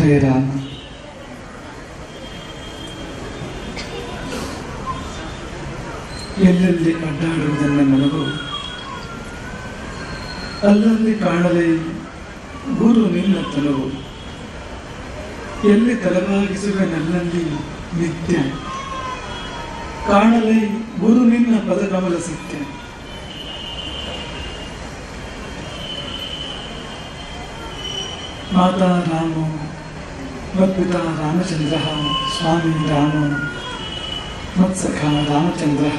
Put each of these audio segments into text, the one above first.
ಹರೇ ರಾಮ. ಎಲ್ಲೆಲ್ಲಿ ಅಡ್ಡಾಡುವುದನ್ನ ನನಗೂ ಅಲ್ಲಲ್ಲಿ ಕಾಣಲೇ ಗುರು ನಿನ್ನ ತಲವು. ಎಲ್ಲಿ ತಲೆಬಾಗಿಸುವೆ ನನ್ನಲ್ಲಿ ನಿತ್ಯ, ಕಾಣಲೇ ಗುರು ನಿನ್ನ ಪದಕಮಲ ಸತ್ಯ. ಮಾತಾ ರಾಮೋ ಮತ್ಪಿತಾ ರಾಮಚಂದ್ರ ಸ್ವಾಮಿ ರಾಮೋ ಮತ್ಸಖ ರಾಮಚಂದ್ರ.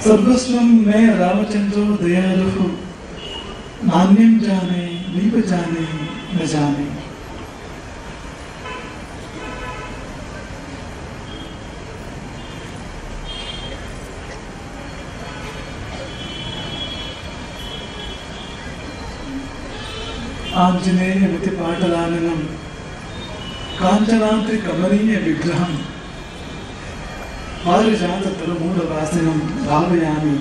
ಸರ್ವಸ್ವಂ ಮೇ ರಾಮಚಂದ್ರೋ ದಯಾಲು, ನಾಣ್ಯಂ ಜಾನೆ ನೀವ ಜಾನೆ ನ ಜಾನೆ. ಆಂಜನೇಯ ಮತಿ ಪಾಟಲಾನನಂ ಕಾಂಚನಾದ್ರಿ ಕಮನೀಯ ವಿಗ್ರಹಂ ಪಾರಿಜಾತ ತರುಮೂಲ ವಾಸಿನಂ ಭಾವಯಾಮಿ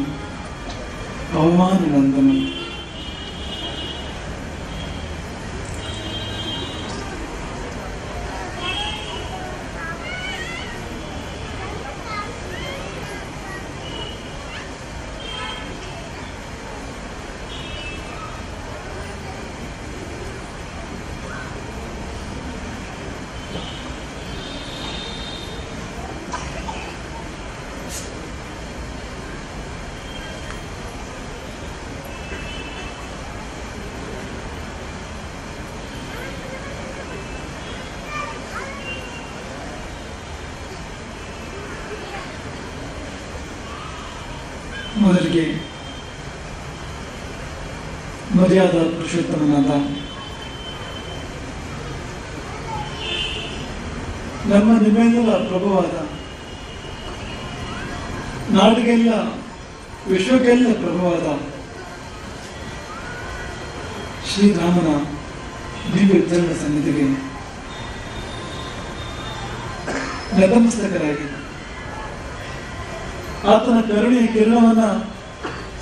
ಪವಮಾನನಂದನಂ. ಮೊದಲಿಗೆ ಮರ್ಯಾದಾ ಪುರುಷೋತ್ತಮನಾದ ನಮ್ಮ ನಿಮ್ಮೆಲ್ಲರ ಪ್ರಭುವಾದ, ನಾಡಿಗೆಲ್ಲ ವಿಶ್ವಕ್ಕೆಲ್ಲ ಪ್ರಭುವಾದ ಶ್ರೀರಾಮನ ದಿವ್ಯ ಚರಣ ಸನ್ನಿಧಿಗೆ ನತಮಸ್ತಕರಾಗಿ ಆತನ ಕರುಣೆಯ ಕಿರಣವನ್ನ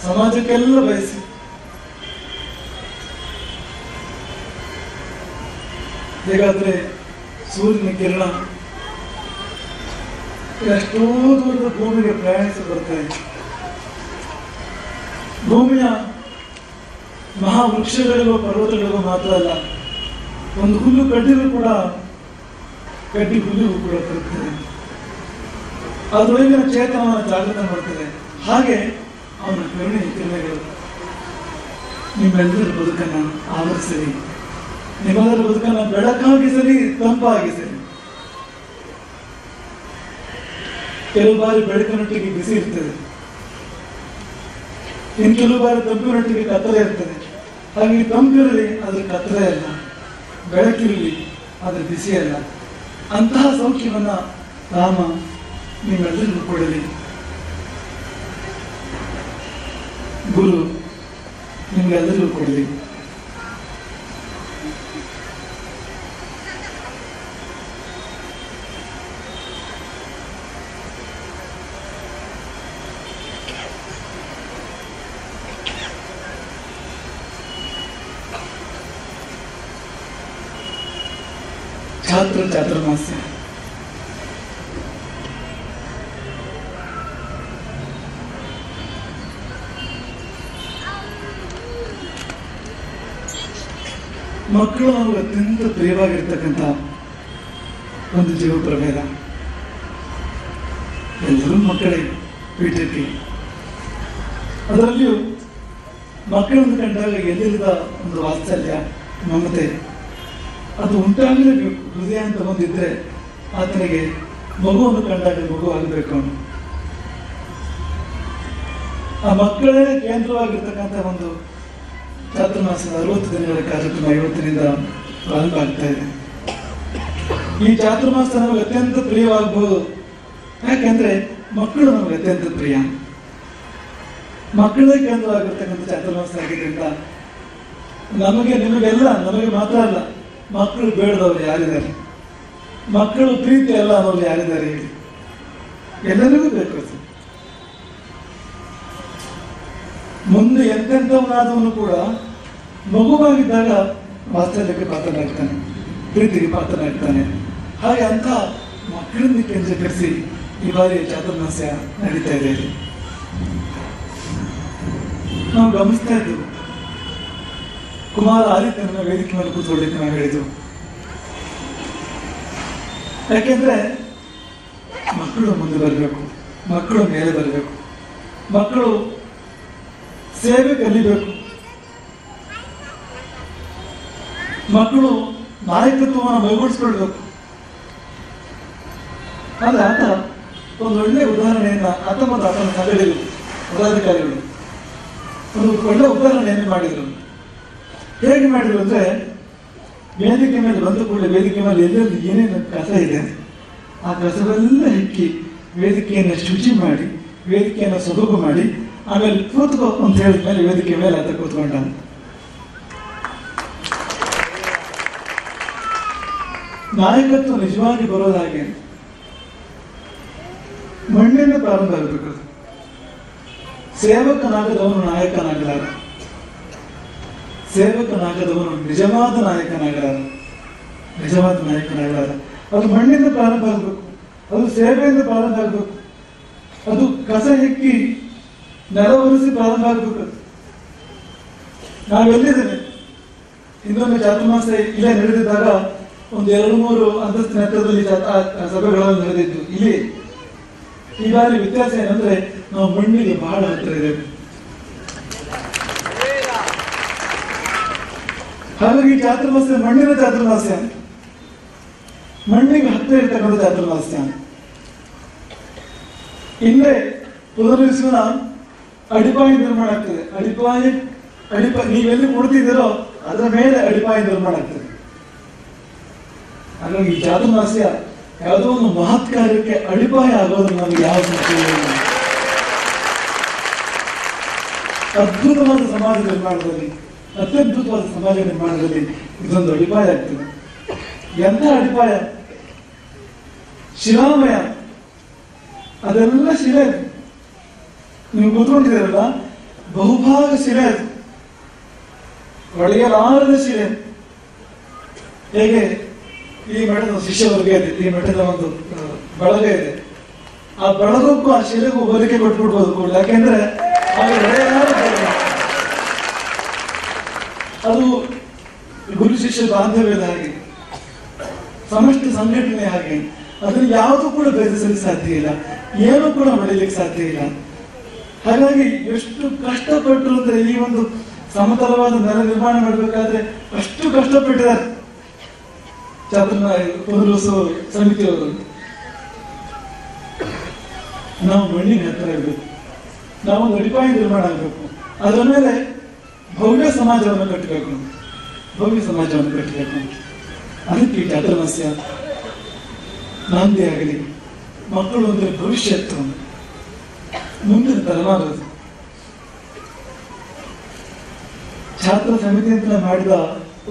ಸಮಾಜಕ್ಕೆಲ್ಲ ಬಯಸಿ ಹೇಗಾದ್ರೆ ಸೂರ್ಯನ ಕಿರಣ ಎಷ್ಟೋ ದೂರದ ಭೂಮಿಗೆ ಪ್ರಯಾಣಿಸಿ ಬರ್ತದೆ. ಭೂಮಿಯ ಮಹಾವೃಕ್ಷಗಳಿಗೂ ಪರ್ವತಗಳಿಗೂ ಮಾತ್ರ ಅಲ್ಲ, ಒಂದು ಹುಲ್ಲು ಕಡ್ಡಿಗೂ ಕೂಡ ಕಡ್ಡಿ ಹುಲ್ಲಿಗೂ ಕೂಡ ಬರುತ್ತದೆ. ಅದರೊಳಗಿನ ಚೇತನವನ್ನು ಜಾಗೃತ ಮಾಡ್ತದೆ. ಹಾಗೆ ಅವನ ಕರುಣೆ ಕಿರಣಗಳು ನಿಮ್ಮೆಲ್ಲರ ಬದುಕನ್ನು ಆವರಿಸಲಿ, ನಿಮ್ಮೆಲ್ಲರ ಬದುಕನ್ನು ಬೆಳಕಾಗಿಸಲಿ, ತಂಪಾಗಿಸಲಿ. ಕೆಲವು ಬಾರಿ ಬೆಳಕಿನೊಟ್ಟಿಗೆ ಬಿಸಿ ಇರ್ತದೆ, ಇನ್ನು ಕೆಲವು ಬಾರಿ ತಂಪಿನೊಟ್ಟಿಗೆ ಕತ್ತಲೆ ಇರ್ತದೆ. ಹಾಗೆ ತಂಪಿರಲಿ ಅದ್ರ ಕತ್ತಲೆ ಅಲ್ಲ, ಬೆಳಕಿರಲಿ ಅದ್ರ ಬಿಸಿ ಅಲ್ಲ. ಅಂತಹ ಸೌಖ್ಯವನ್ನ ರಾಮ ನಿಮ್ಮೆಲ್ಲರಿಗೂ ಕೊಡಲಿ. ಗುರು ನಿಮ್ಗೆಲ್ಲರಿಗೂ ಕೊಡಲಿ. ಚಾತುರ್ಮಾಸ್ಯ ಮಕ್ಕಳು ನಮಗೆ ಅತ್ಯಂತ ಪ್ರಿಯವಾಗಿರ್ತಕ್ಕಂಥ ಒಂದು ಜೀವ ಪ್ರಭೇದ. ಎಲ್ಲರೂ ಮಕ್ಕಳೇ ಪೀಠಕ್ಕೆ. ಅದರಲ್ಲಿಯೂ ಮಕ್ಕಳನ್ನು ಕಂಡಾಗ ಎಲ್ಲಿರದ ಒಂದು ವಾತ್ಸಲ್ಯ, ಮಮತೆ ಅದು ಉಂಟಾಗಲೇಬೇಕು. ಹೃದಯ ಅಂತ ಬಂದಿದ್ರೆ ಆತನಿಗೆ ಮಗುವನ್ನು ಕಂಡಾಗ ಮಗು ಆಗಬೇಕು ಅವನು. ಆ ಮಕ್ಕಳೇ ಕೇಂದ್ರವಾಗಿರ್ತಕ್ಕಂಥ ಒಂದು ಚಾತುರ್ಮಾಸದ 60 ದಿನಗಳ ಕಾರ್ಯಕ್ರಮ ಇವತ್ತಿನಿಂದ ಪ್ರಾರಂಭ ಆಗ್ತಾ ಇದೆ. ಈ ಚಾತುರ್ಮಾಸ ನಮಗೆ ಅತ್ಯಂತ ಪ್ರಿಯವಾಗಬಹುದು. ಯಾಕೆಂದ್ರೆ ಮಕ್ಕಳು ನಮಗೆ ಅತ್ಯಂತ ಪ್ರಿಯ. ಮಕ್ಕಳೇ ಕೇಂದ್ರವಾಗಿರ್ತಕ್ಕಂಥ ಚಾತುರ್ಮಾಸ ಆಗಿದ್ದರಿಂದ ನಮಗೆ ನಿಮಗೆಲ್ಲ, ನಮಗೆ ಮಾತ್ರ ಅಲ್ಲ, ಮಕ್ಕಳು ಬೇಡದವ್ರು ಯಾರಿದ್ದಾರೆ, ಮಕ್ಕಳು ಪ್ರೀತಿ ಅಲ್ಲ ಅನ್ನೋರು ಯಾರಿದ್ದಾರೆ ಹೇಳಿ? ಎಲ್ಲರಿಗೂ ಬೇಕು. ಮುಂದೆ ಎಂತೆಂಥವನಾದವನು ಕೂಡ ಮಗುವಾಗಿದ್ದಾಗ ವಾತ್ಸಲ್ಯಕ್ಕೆ ಪಾತ್ರನಾಗ್ತಾನೆ. ಪ್ರೀತಿಗೆ ಪಾತ್ರನಾಗ್ತಾನೆ. ಹಾಗೆ ಅಂತ ಮಕ್ಕಳನ್ನು ಕೇಂದ್ರೀಕರಿಸಿ ಈ ಬಾರಿ ಚಾತುರ್ಮಾಸ್ಯ ನಡೀತಾ ಇದೆ. ನಾವು ಗಮನಿಸ್ತಾ ಇದ್ದೆವು, ಕುಮಾರ ಆದಿತ್ಯನ ವೇದಿಕೆ ಮೇಲೆ ಕೂತ್ಕೊಳ್ಳಿಕ್ಕೆ ನಾವು ಹೇಳಿದ್ವು. ಯಾಕೆಂದ್ರೆ ಮಕ್ಕಳು ಮುಂದೆ ಬರಬೇಕು, ಮಕ್ಕಳು ಮೇಲೆ ಬರಬೇಕು, ಮಕ್ಕಳು ಸೇವೆ ಕಲಿಬೇಕು, ಮಕ್ಕಳು ನಾಯಕತ್ವವನ್ನು ಮೈಗೂಡಿಸ್ಕೊಳ್ಬೇಕು. ಆದ್ರೆ ಆತ ಒಂದು ಒಳ್ಳೆ ಉದಾಹರಣೆಯನ್ನ ಆತ ಮತ್ತು ಆತನ ಸಂಘಟನೆಗಳು ಪದಾಧಿಕಾರಿಗಳು ಒಂದು ಒಳ್ಳೆ ಉದಾಹರಣೆಯನ್ನು ಮಾಡಿದರು. ಹೇಗೆ ಮಾಡಿದ್ರು ಅಂದ್ರೆ, ವೇದಿಕೆ ಮೇಲೆ ಬಂದ ಕೂಡಲೇ ವೇದಿಕೆ ಮೇಲೆ ಎಲ್ಲೆಲ್ಲಿ ಏನೇನು ಕಸ ಇದೆ ಆ ಕಸವೆಲ್ಲ ಹೆಕ್ಕಿ ವೇದಿಕೆಯನ್ನು ಶುಚಿ ಮಾಡಿ ವೇದಿಕೆಯನ್ನು ಸೊಬಗು ಮಾಡಿ ಆಮೇಲೆ ಕೂತ್ಕೋ ಅಂತ ಹೇಳಿದ ಮೇಲೆ ವೇದಿಕೆ ಮೇಲೆ ಆತ ಕೂತ್ಕೊಂಡ. ನಾಯಕತ್ವ ನಿಜವಾಗಿ ಬರೋದಾಗೆ ಮಣ್ಣಿನ ಪ್ರಾರಂಭ ಆಗಬೇಕು. ಸೇವಕನಾಗದವನು ನಾಯಕನಾಗಲಾರ, ಸೇವಕನಾಗದವನು ನಿಜವಾದ ನಾಯಕನಾಗಲಾರ, ನಿಜವಾದ ನಾಯಕನಾಗಲಾರ. ಅದು ಮಣ್ಣಿಂದ ಪ್ರಾರಂಭ ಆಗಬೇಕು, ಅದು ಸೇವೆಯಿಂದ ಪ್ರಾರಂಭ ಆಗಬೇಕು, ಅದು ಕಸ ಹೆಕ್ಕಿ ನೆಲ ಒರೆಸಿ ಪ್ರಾರಂಭ ಆಗಬೇಕು. ನಾವೆಲ್ಲಿದ್ದೇವೆ? ಇನ್ನೊಂದು ಚಾತುರ್ಮಾಸ ಇಲ್ಲೇ ನಡೆದಿದ್ದಾಗ ಒಂದು 2-3 ಅಂತಸ್ತಿನ ಎತ್ತರದಲ್ಲಿ ಸಭೆಗಳನ್ನು ನಡೆದಿದ್ದು. ಇಲ್ಲಿ ಈ ಬಾರಿ ವ್ಯತ್ಯಾಸ ಏನಂದ್ರೆ ನಾವು ಮಣ್ಣಿಗೆ ಬಹಳ ಹತ್ತಿರ ಇದ್ದೇವೆ. ಹಾಗಾಗಿ ಚಾತುರ್ಮಾಸ್ಯ ಮಣ್ಣಿನ ಚಾತುರ್ಮಾಸ್ಯ, ಮಣ್ಣಿಗೆ ಹತ್ತಿರ ಇರ್ತಕ್ಕಂಥ ಚಾತುರ್ಮಾಸ್ಯ. ಇಲ್ಲೇ ಪುನರ್ವಿಶ್ವನ ಅಡಿಪಾಯ ನಿರ್ಮಾಣ ಆಗ್ತದೆ. ಅಡಿಪಾಯ ನೀವೆಲ್ಲಿ ಕೊಡ್ತಿದ್ದೀರೋ ಅದರ ಮೇಲೆ ಅಡಿಪಾಯ ನಿರ್ಮಾಣ ಆಗ್ತದೆ. ಹಾಗಾಗಿ ಈ ಚಾತುರ್ಮಾಸ್ಯ ಯಾವುದೋ ಒಂದು ಮಹತ್ ಕಾರ್ಯಕ್ಕೆ ಅಡಿಪಾಯ ಆಗೋದು ನಮಗೆ ಯಾವ ಸಂಶಯ ಇಲ್ಲ. ಅದ್ಭುತವಾದ ಸಮಾಜ ನಿರ್ಮಾಣದಲ್ಲಿ, ಅತ್ಯದ್ಭುತವಾದ ಸಮಾಜ ನಿರ್ಮಾಣದಲ್ಲಿ ಇದೊಂದು ಅಡಿಪಾಯ ಆಗ್ತದೆ. ಎಂಥ ಅಡಿಪಾಯ! ಶಿಲಾಮಯ, ಅದೆಲ್ಲ ಶಿಲೆ. ನೀವು ಕೂತ್ಕೊಂಡಿದ್ದೀರಲ್ಲ, ಬಹುಭಾಗ ಶಿಲೆ, ಅದು ಒಡೆಯಲಾರದ ಶಿಲೆ. ಹೇಗೆ ಈ ಮಠದ ಶಿಷ್ಯವರ್ಗ ಇದೆ, ಈ ಮಠದ ಒಂದು ಬಳಗ ಇದೆ, ಆ ಬಳಗಕ್ಕೂ ಆ ಶಿಲೆಗೂ ಹೋಲಿಕೆ ಕೊಟ್ಬಿಡ್ಬೋದು ಕೂಡ. ಯಾಕೆಂದ್ರೆ ಅದು ಗುರು ಶಿಷ್ಯ ಬಾಂಧವ್ಯದ ಹಾಗೆ, ಸಮಷ್ಟಿ ಸಂಘಟನೆ ಹಾಗೆ. ಅದನ್ನು ಯಾವುದು ಕೂಡ ಭೇದಿಸಲಿಕ್ಕೆ ಸಾಧ್ಯ ಇಲ್ಲ, ಏನೂ ಕೂಡ ಹೊಡೆಯಲಿಕ್ಕೆ ಸಾಧ್ಯ ಇಲ್ಲ. ಹಾಗಾಗಿ ಎಷ್ಟು ಕಷ್ಟಪಟ್ಟರು ಅಂದ್ರೆ ಈ ಒಂದು ಸಮತಲವಾದ ನೆಲ ನಿರ್ಮಾಣ ಮಾಡಬೇಕಾದ್ರೆ ಅಷ್ಟು ಕಷ್ಟಪಟ್ಟಿದ್ದಾರೆ ಪುನರ್ವಸು ಸಮಿತಿಯವರು. ನಾವು ಮಣ್ಣಿನ ಹತ್ತಿರ ಇರಬೇಕು, ನಾವೊಂದು ಅಡಿಪಾಯ ನಿರ್ಮಾಣ ಆಗಬೇಕು, ಅದರ ಮೇಲೆ ಭವ್ಯ ಸಮಾಜವನ್ನು ಕಟ್ಟಬೇಕು, ಭವ್ಯ ಸಮಾಜವನ್ನು ಕಟ್ಟಬೇಕು. ಅದಕ್ಕೆ ಚಾತುರ್ಮಾಸ್ಯ ನಾಂದಿ ಆಗಲಿ. ಮಕ್ಕಳು ಅಂದ್ರೆ ಭವಿಷ್ಯತ್ತು, ಮುಂದಿನ ತಲೆಮಾರು. ಛಾತ್ರ ಸಮಿತಿ ಅಂತ ಮಾಡಿದ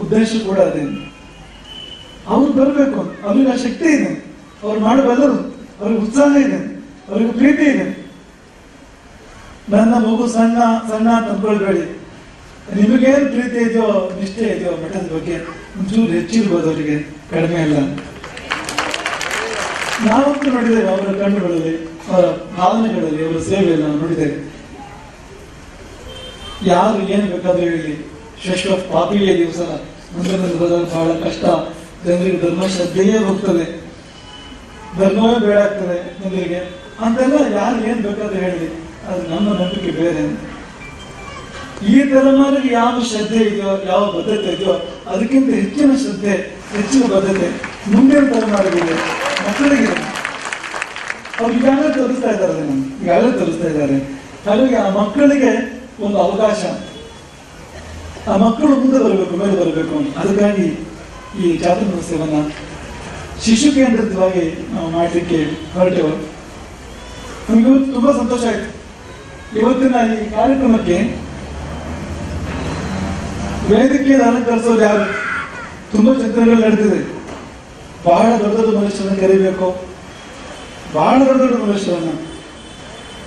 ಉದ್ದೇಶ ಕೂಡ ಅದೇ. ಅವ್ರು ಬರಬೇಕು, ಅವ್ರಿಗೆ ಆ ಶಕ್ತಿ ಇದೆ, ಅವ್ರು ಮಾಡಬಲ್ಲರು, ಅವ್ರಿಗೆ ಉತ್ಸಾಹ ಇದೆ, ಅವ್ರಿಗೆ ಪ್ರೀತಿ ಇದೆ. ನನ್ನ ಮಗು ಸಣ್ಣ ಸಣ್ಣ ಅಂತ ಅಂದ್ಕೊಳ್ಬೇಡಿ. ನಿಮಗೇನು ಪ್ರೀತಿ ಇದೆಯೋ, ನಿಷ್ಠೆ ಇದೆಯೋ ಮಠದ ಬಗ್ಗೆ ಒಂಚೂರು ಹೆಚ್ಚಿರ್ಬೋದು, ಅವರಿಗೆ ಕಡಿಮೆ ಇಲ್ಲ. ನಾವಂತೂ ನೋಡಿದ್ದೇವೆ ಅವರ ಕಣ್ಣುಗಳಲ್ಲಿ, ಅವರ ಭಾವನೆಗಳಲ್ಲಿ, ಅವರ ಸೇವೆಯನ್ನು ನಾವು ನೋಡಿದ್ದೇವೆ. ಯಾರು ಏನು ಬೇಕಾದ್ರೂ ಹೇಳಿ, ಶ್ರೇಷ್ಠ ಪಾಪಿಯ ದಿವಸ ಮುಂದಿನ ಬರೋದು ಬಹಳ ಕಷ್ಟ. ಜನರಿಗೆ ಧರ್ಮ ಶ್ರದ್ಧೆಯೇ ಹೋಗ್ತದೆ, ಧರ್ಮವೇ ಬೇಡ ಆಗ್ತದೆ ಜನರಿಗೆ ಅಂತೆಲ್ಲ ಯಾರು ಏನ್ ಬೇಕಾದ್ರೂ ಹೇಳಿ, ಅದು ನಮ್ಮ ನಂಬಿಕೆ ಬೇರೆ. ಈ ತಲೆಮಾರಿಗೆ ಯಾವ ಶ್ರದ್ಧೆ ಇದೆಯೋ, ಯಾವ ಬದ್ಧತೆ ಇದೆಯೋ, ಅದಕ್ಕಿಂತ ಹೆಚ್ಚಿನ ಶ್ರದ್ಧೆ, ಹೆಚ್ಚಿನ ಬದ್ಧತೆ ಮುಂದಿನ ತಲೆಮಾರಿಗೆ, ಮಕ್ಕಳಿಗೆ. ಅವ್ರು ಈಗಾಗಲೇ ತೋರಿಸ್ತಾ ಇದ್ದಾರೆ, ಈಗಾಗಲೇ ತೋರಿಸ್ತಾ ಇದ್ದಾರೆ. ಹಾಗಾಗಿ ಆ ಮಕ್ಕಳಿಗೆ ಒಂದು ಅವಕಾಶ, ಆ ಮಕ್ಕಳು ಮುಂದೆ ಬರಬೇಕು, ಮೇಲೆ ಬರಬೇಕು. ಅದಕ್ಕಾಗಿ ಈ ಚಾತುರ್ಮಾಸ್ಯವನ್ನ ಶಿಶು ಕೇಂದ್ರಿತವಾಗಿ ನಾವು ಮಾಡಲಿಕ್ಕೆ ಹೊರಟೆವು. ನಮಗೆ ತುಂಬಾ ಸಂತೋಷ ಆಯ್ತು. ಇವತ್ತಿನ ಈ ಕಾರ್ಯಕ್ರಮಕ್ಕೆ ವೇದಿಕೆಯನ್ನು ಅಲಂಕರಿಸೋದು ಯಾರು? ತುಂಬಾ ಚಿಂತನೆಗಳು ನಡೆದಿದೆ. ಬಹಳ ದೊಡ್ಡ ದೊಡ್ಡ ಮನುಷ್ಯರನ್ನು ಕರಿಬೇಕು, ಬಹಳ ದೊಡ್ಡ ದೊಡ್ಡ ಮನುಷ್ಯರನ್ನ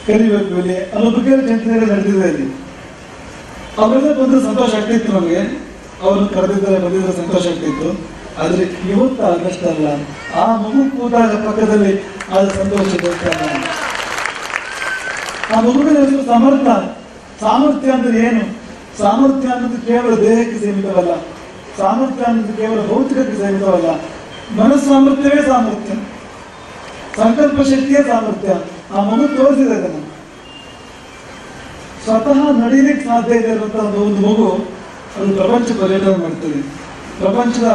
ಕರಿಬೇಕು ಇಲ್ಲಿ ಅನ್ನೋ ಬಗ್ಗೆ ಚಿಂತನೆಗಳು ನಡೆದಿದೆ ಇಲ್ಲಿ. ಅವರೆಲ್ಲ ಬಂದ್ರೆ ಸಂತೋಷ ಆಗ್ತಿತ್ತು ನಮಗೆ, ಅವ್ರನ್ನ ಕರೆದಿದ್ದರೆ ಬಂದಿದ್ರೆ ಸಂತೋಷ ಆಗ್ತಿತ್ತು. ಆದ್ರೆ ಇವತ್ತು ಆಗಷ್ಟಲ್ಲ, ಆ ಮಗು ಕೂತಾಗ ಪಕ್ಕದಲ್ಲಿ ಅದು ಸಂತೋಷ. ಆ ಮಗುವಿನ ಹೆಸರು ಸಮರ್ಥ. ಸಾಮರ್ಥ್ಯ ಅಂದ್ರೆ ಏನು? ಸಾಮರ್ಥ್ಯ ಅನ್ನೋದು ಕೇವಲ ದೇಹಕ್ಕೆ ಸೀಮಿತವಲ್ಲ, ಸಾಮರ್ಥ್ಯ ಅನ್ನೋದು ಕೇವಲ ಭೌತಿಕಕ್ಕೆ ಸೀಮಿತವಲ್ಲ. ಮನಸ್ಸು ಸಾಮರ್ಥ್ಯವೇ ಸಾಮರ್ಥ್ಯ, ಸಂಕಲ್ಪ ಶಕ್ತಿಯೇ ಸಾಮರ್ಥ್ಯ. ಆ ಮಗು ತೋರಿಸಿದೆ ಅದನ್ನು. ಸ್ವತಃ ನಡೀಲಿಕ್ಕೆ ಸಾಧ್ಯ ಇದೆ ಇರುವಂತಹ ಒಂದು ಮಗು ಅದು ಪ್ರಪಂಚ ಪರ್ಯಟನೆ ಮಾಡ್ತದೆ, ಪ್ರಪಂಚದ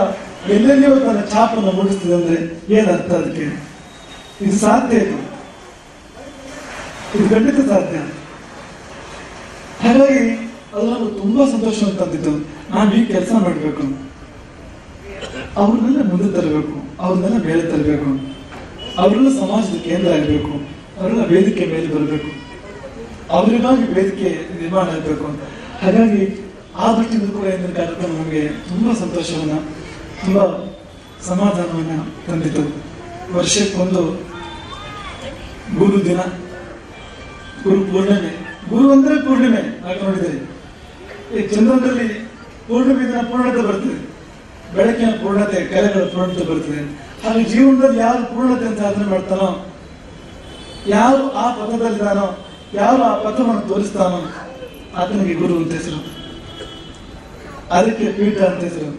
ಎಲ್ಲೆಲ್ಲಿಯೂ ತನ್ನ ಛಾಪನ್ನು ಮೂಡಿಸ್ತದೆ. ಅಂದ್ರೆ ಏನರ್ಥ ಅದಕ್ಕೆ? ಇದು ಸಾಧ್ಯ, ಇದು ಖಂಡಿತ ಸಾಧ್ಯ. ಹಾಗಾಗಿ ಅದು ನಮ್ಗೆ ತುಂಬಾ ಸಂತೋಷವನ್ನು ತಂದಿತ್ತು. ನಾವು ಈ ಕೆಲಸ ಮಾಡಬೇಕು, ಅವ್ರನ್ನೆಲ್ಲ ಮುಂದೆ ತರಬೇಕು, ಅವ್ರನ್ನೆಲ್ಲ ಮೇಲೆ ತರಬೇಕು, ಅವರೆಲ್ಲ ಸಮಾಜದ ಕೇಂದ್ರ ಆಗಬೇಕು, ಅವರೆಲ್ಲ ವೇದಿಕೆ ಮೇಲೆ ಬರಬೇಕು, ಅವರಿಗಾಗಿ ವೇದಿಕೆ ನಿರ್ಮಾಣ ಆಗಬೇಕು. ಹಾಗಾಗಿ ಆ ದೃಷ್ಟಿಯಿಂದ ಕೂಡ ಇಂದಿನ ಕಾರ್ಯಕ್ರಮ ನಮಗೆ ತುಂಬಾ ಸಂತೋಷವನ್ನ, ತುಂಬಾ ಸಮಾಧಾನವನ್ನ ತಂದಿತು. ವರ್ಷಕ್ಕೊಂದು ಗುರು ದಿನ, ಗುರು ಪೂರ್ಣಿಮೆ. ಗುರು ಅಂದ್ರೆ ಪೂರ್ಣಿಮೆ. ಆಗ ನೋಡಿದರೆ ಈ ಚಂದ್ರನಲ್ಲಿ ಪೂರ್ಣಿಮೆ ದಿನ ಪೂರ್ಣತೆ ಬರ್ತದೆ, ಬೆಳಕಿನ ಪೂರ್ಣತೆ, ಕಲೆಗಳ ಪೂರ್ಣತೆ ಬರ್ತದೆ. ಹಾಗೆ ಜೀವನದಲ್ಲಿ ಯಾರು ಪೂರ್ಣತೆ ಅಂತ ಸಾಧನೆ ಮಾಡ್ತಾನೋ, ಯಾರು ಆ ಪಥದಲ್ಲಿದ್ದಾನೋ, ಯಾರು ಆ ಪಥವನ್ನು ತೋರಿಸ್ತಾನೋ ಆತನಿಗೆ ಗುರು ಅಂತ ಹೆಸರು, ಅದಕ್ಕೆ ಪೀಠ ಅಂತ ಹೆಸರು.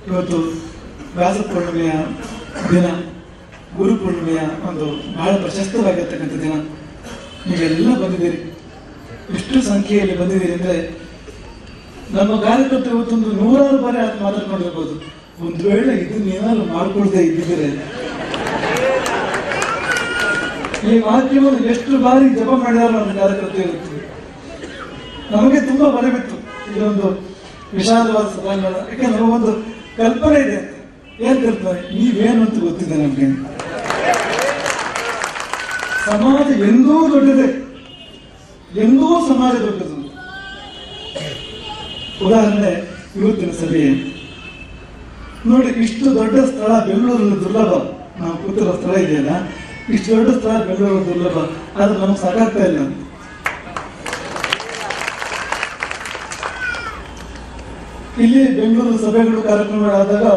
ಇವತ್ತು ವ್ಯಾಸ ಪೂರ್ಣಿಮೆಯ ದಿನ, ಗುರು ಪೂರ್ಣಿಮೆಯ ಒಂದು ಬಹಳ ಪ್ರಶಸ್ತವಾಗಿರ್ತಕ್ಕಂಥ ದಿನ. ನೀವೆಲ್ಲ ಬಂದಿದ್ದೀರಿ, ಎಷ್ಟು ಸಂಖ್ಯೆಯಲ್ಲಿ ಬಂದಿದ್ದೀರಿ ಅಂದ್ರೆ ನಮ್ಮ ಕಾರ್ಯಕರ್ತ ಇವತ್ತೊಂದು 100 ಬಾರಿ ಮಾತಾಡ್ಕೊಂಡಿರ್ಬೋದು. ಒಂದು ವೇಳೆ ಇದನ್ನೇನಾದ್ರು ಮಾಡ್ಕೊಳ್ದೆ ಇದ್ದಿದ್ರೆ ಈ ಮಾಧ್ಯಮವನ್ನು ಎಷ್ಟು ಬಾರಿ ಜಪ ಮಾಡಿದಾರೋ ನಮ್ಮ ಕಾರ್ಯಕರ್ತ ಇವತ್ತು. ನಮಗೆ ತುಂಬಾ ಬರೆ ಬಿತ್ತು ಇದೊಂದು ವಿಶಾಲವಾದ ಸಭಾಂಗಣ. ಯಾಕಂದ್ರೆ ನಮಗೊಂದು ಕಲ್ಪನೆ ಇದೆ. ಏನ್ ಕಲ್ಪನೆ? ನೀವೇನು ಅಂತ ಗೊತ್ತಿದೆ ನಮ್ಗೆ. ಸಮಾಜ ಎಂದೂ ದೊಡ್ಡದೆ, ಎಂದೂ ಸಮಾಜ ದೊಡ್ಡದು. ಉದಾಹರಣೆ ಇವತ್ತಿನ ಸಭೆ ನೋಡಿ. ಇಷ್ಟು ದೊಡ್ಡ ಸ್ಥಳ ಬೆಂಗಳೂರಲ್ಲಿ ದುರ್ಲಭ. ನಾವು ಕೂತಿರೋ ಸ್ಥಳ ಇದೆಯಲ್ಲ, ಇಷ್ಟು ದೊಡ್ಡ ಸ್ಥಳ ಬೆಂಗಳೂರು ದುರ್ಲಭ. ಆದ್ರೆ ನಮ್ಗೆ ಸಾಕಾಗ್ತಾ ಇಲ್ಲ. ಇಲ್ಲಿ ಬೆಂಗಳೂರು ಸಭೆಗಳು ಕಾರ್ಯಕ್ರಮಗಳಾದಾಗ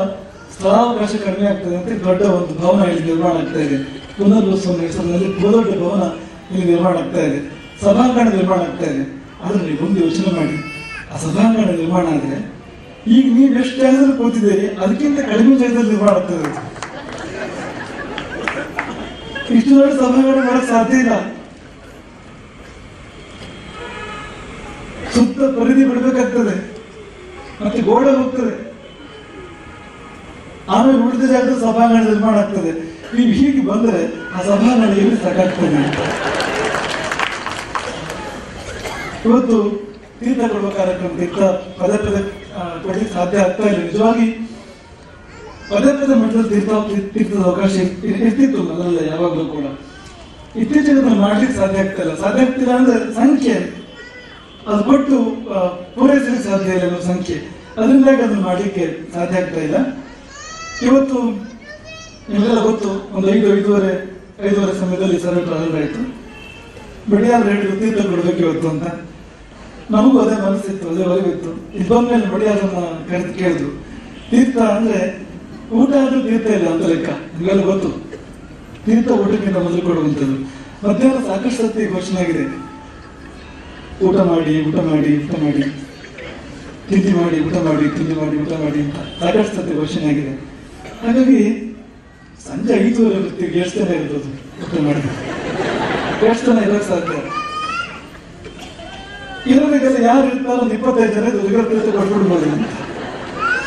ಸ್ಥಳಾವಕಾಶ ಕಡಿಮೆ ಆಗ್ತದೆ ಅಂತ ದೊಡ್ಡ ಒಂದು ಭವನ ಇಲ್ಲಿ ನಿರ್ಮಾಣ ಆಗ್ತಾ ಇದೆ. ಪುನರ್ವಸನ ಹೆಸರಿನಲ್ಲಿ ಬಹುದೊಡ್ಡ ಭವನ ಇಲ್ಲಿ ನಿರ್ಮಾಣ ಆಗ್ತಾ ಇದೆ, ಸಭಾಂಗಣ ನಿರ್ಮಾಣ ಆಗ್ತಾ ಇದೆ. ಆದ್ರೆ ನೀವು ಒಂದು ಯೋಚನೆ ಮಾಡಿ, ಆ ಸಭಾಂಗಣ ನಿರ್ಮಾಣ ಆದ್ರೆ ಈಗ ನೀವು ಎಷ್ಟು ಜಾಗದಲ್ಲಿ ಕೂತಿದ್ದೀರಿ ಅದಕ್ಕಿಂತ ಕಡಿಮೆ ಜಾಗದಲ್ಲಿ ನಿರ್ಮಾಣ ಆಗ್ತದೆ. ಇಷ್ಟು ದೊಡ್ಡ ಸಭಾಂಗಣ ಮಾಡಕ್ ಸಾಧ್ಯ ಇಲ್ಲ. ಸುತ್ತ ಪರಿಧಿ ಬಿಡಬೇಕಾಗ್ತದೆ, ಮತ್ತೆ ಗೋಡೆ ಹೋಗ್ತದೆ, ಆಮೇಲೆ ಉಳಿದ ಜಾಗದ ಸಭಾಂಗಣ ನಿರ್ಮಾಣ ಆಗ್ತದೆ. ನೀವು ಹೀಗೆ ಬಂದ್ರೆ ಆ ಸಭಾಂಗಣ ಎಲ್ಲಿ ಸಾಕಾಗ್ತದೆ. ಇವತ್ತು ತೀರ್ಥ ಕೊಡುವ ಕಾರ್ಯಕ್ರಮ, ತೀರ್ಥ ಪದೇ ಪದೇ ಕೊಡ್ಲಿಕ್ಕೆ ಸಾಧ್ಯ ಆಗ್ತಾ ಇಲ್ಲ. ನಿಜವಾಗಿ ಪದೇ ಪದೇ ಮಠದಲ್ಲಿ ತೀರ್ಥದ ಅವಕಾಶ ಇರ್ತಿತ್ತು ಮೊದಲೆಲ್ಲ, ಯಾವಾಗಲೂ ಕೂಡ. ಇತ್ತೀಚೆಗೆ ಅದನ್ನು ಮಾಡ್ಲಿಕ್ಕೆ ಸಾಧ್ಯ ಆಗ್ತಾ ಇಲ್ಲ. ಸಾಧ್ಯ ಆಗ್ತಿಲ್ಲ ಅಂದ್ರೆ ಸಂಖ್ಯೆ, ಅದು ಕೊಟ್ಟು ಪೂರೈಸಲಿಕ್ಕೆ ಸಾಧ್ಯ ಇಲ್ಲ ಅನ್ನೋ ಸಂಖ್ಯೆ, ಅದರಿಂದಾಗಿ ಅದನ್ನು ಮಾಡ್ಲಿಕ್ಕೆ ಸಾಧ್ಯ ಆಗ್ತಾ ಇಲ್ಲ. ಇವತ್ತು ನಿಮಗೆಲ್ಲ ಗೊತ್ತು, ಒಂದು 5:30 ಸಮಯದಲ್ಲಿ ಸಭೆ ಪ್ರಾರಂಭ ಆಯಿತು. ಬಡಿಯಾರು ಹೇಳಿದ್ರು ತೀರ್ಥ ಕೊಡ್ಬೇಕು ಇವತ್ತು ಅಂತ. ನಮಗೂ ಅದೇ ಮನಸ್ಸಿತ್ತು, ಅದೇ ಒಲವಿತ್ತು. ಇದು ಬಂದ್ಮೇಲೆ ಬಡಿಯಾರನ್ನ ಕರೆದು ಕೇಳಿದ್ರು, ತೀರ್ಥ ಅಂದ್ರೆ ಊಟ ಆದ್ರೂ ತೀರ್ಥ ಇಲ್ಲ ಅಂತ ಲೆಕ್ಕ. ನಿಮಗೆಲ್ಲ ಗೊತ್ತು, ತೀರ್ಥ ಊಟಕ್ಕಿಂತ ಮೊದಲು ಕೊಡುವಂಥದ್ದು. ಮಧ್ಯಾಹ್ನ ಸಾಕಷ್ಟು ಸತಿ ಘೋಷಣೆ ಆಗಿದೆ, ಊಟ ಮಾಡಿ ಊಟ ಮಾಡಿ ಊಟ ಮಾಡಿ, ತಿಂಡಿ ಮಾಡಿ ಊಟ ಮಾಡಿ, ತಿಂಡಿ ಮಾಡಿ ಊಟ ಮಾಡಿ ಅಂತ ಸಾಕಷ್ಟು ಸತಿ ಘೋಷಣೆ ಆಗಿದೆ. ಹಾಗಾಗಿ ಸಂಜೆ 5:30 ಹೊತ್ತಿಗೆ ಎಷ್ಟು ಜನ ಇರ್ಬೋದು ಊಟ ಮಾಡಿ? ಎಷ್ಟು ಜನ ಇರೋಕ್ಕೆ ಸಾಧ್ಯ? ಇರೋರಿಗೆಲ್ಲ ಯಾರು ಇರ್ತಾರೋ ಒಂದು 25 ಜನ ತೀರ್ಥ ಕೊಟ್ಬಿಡ್ಬೋದು ಅಂತ.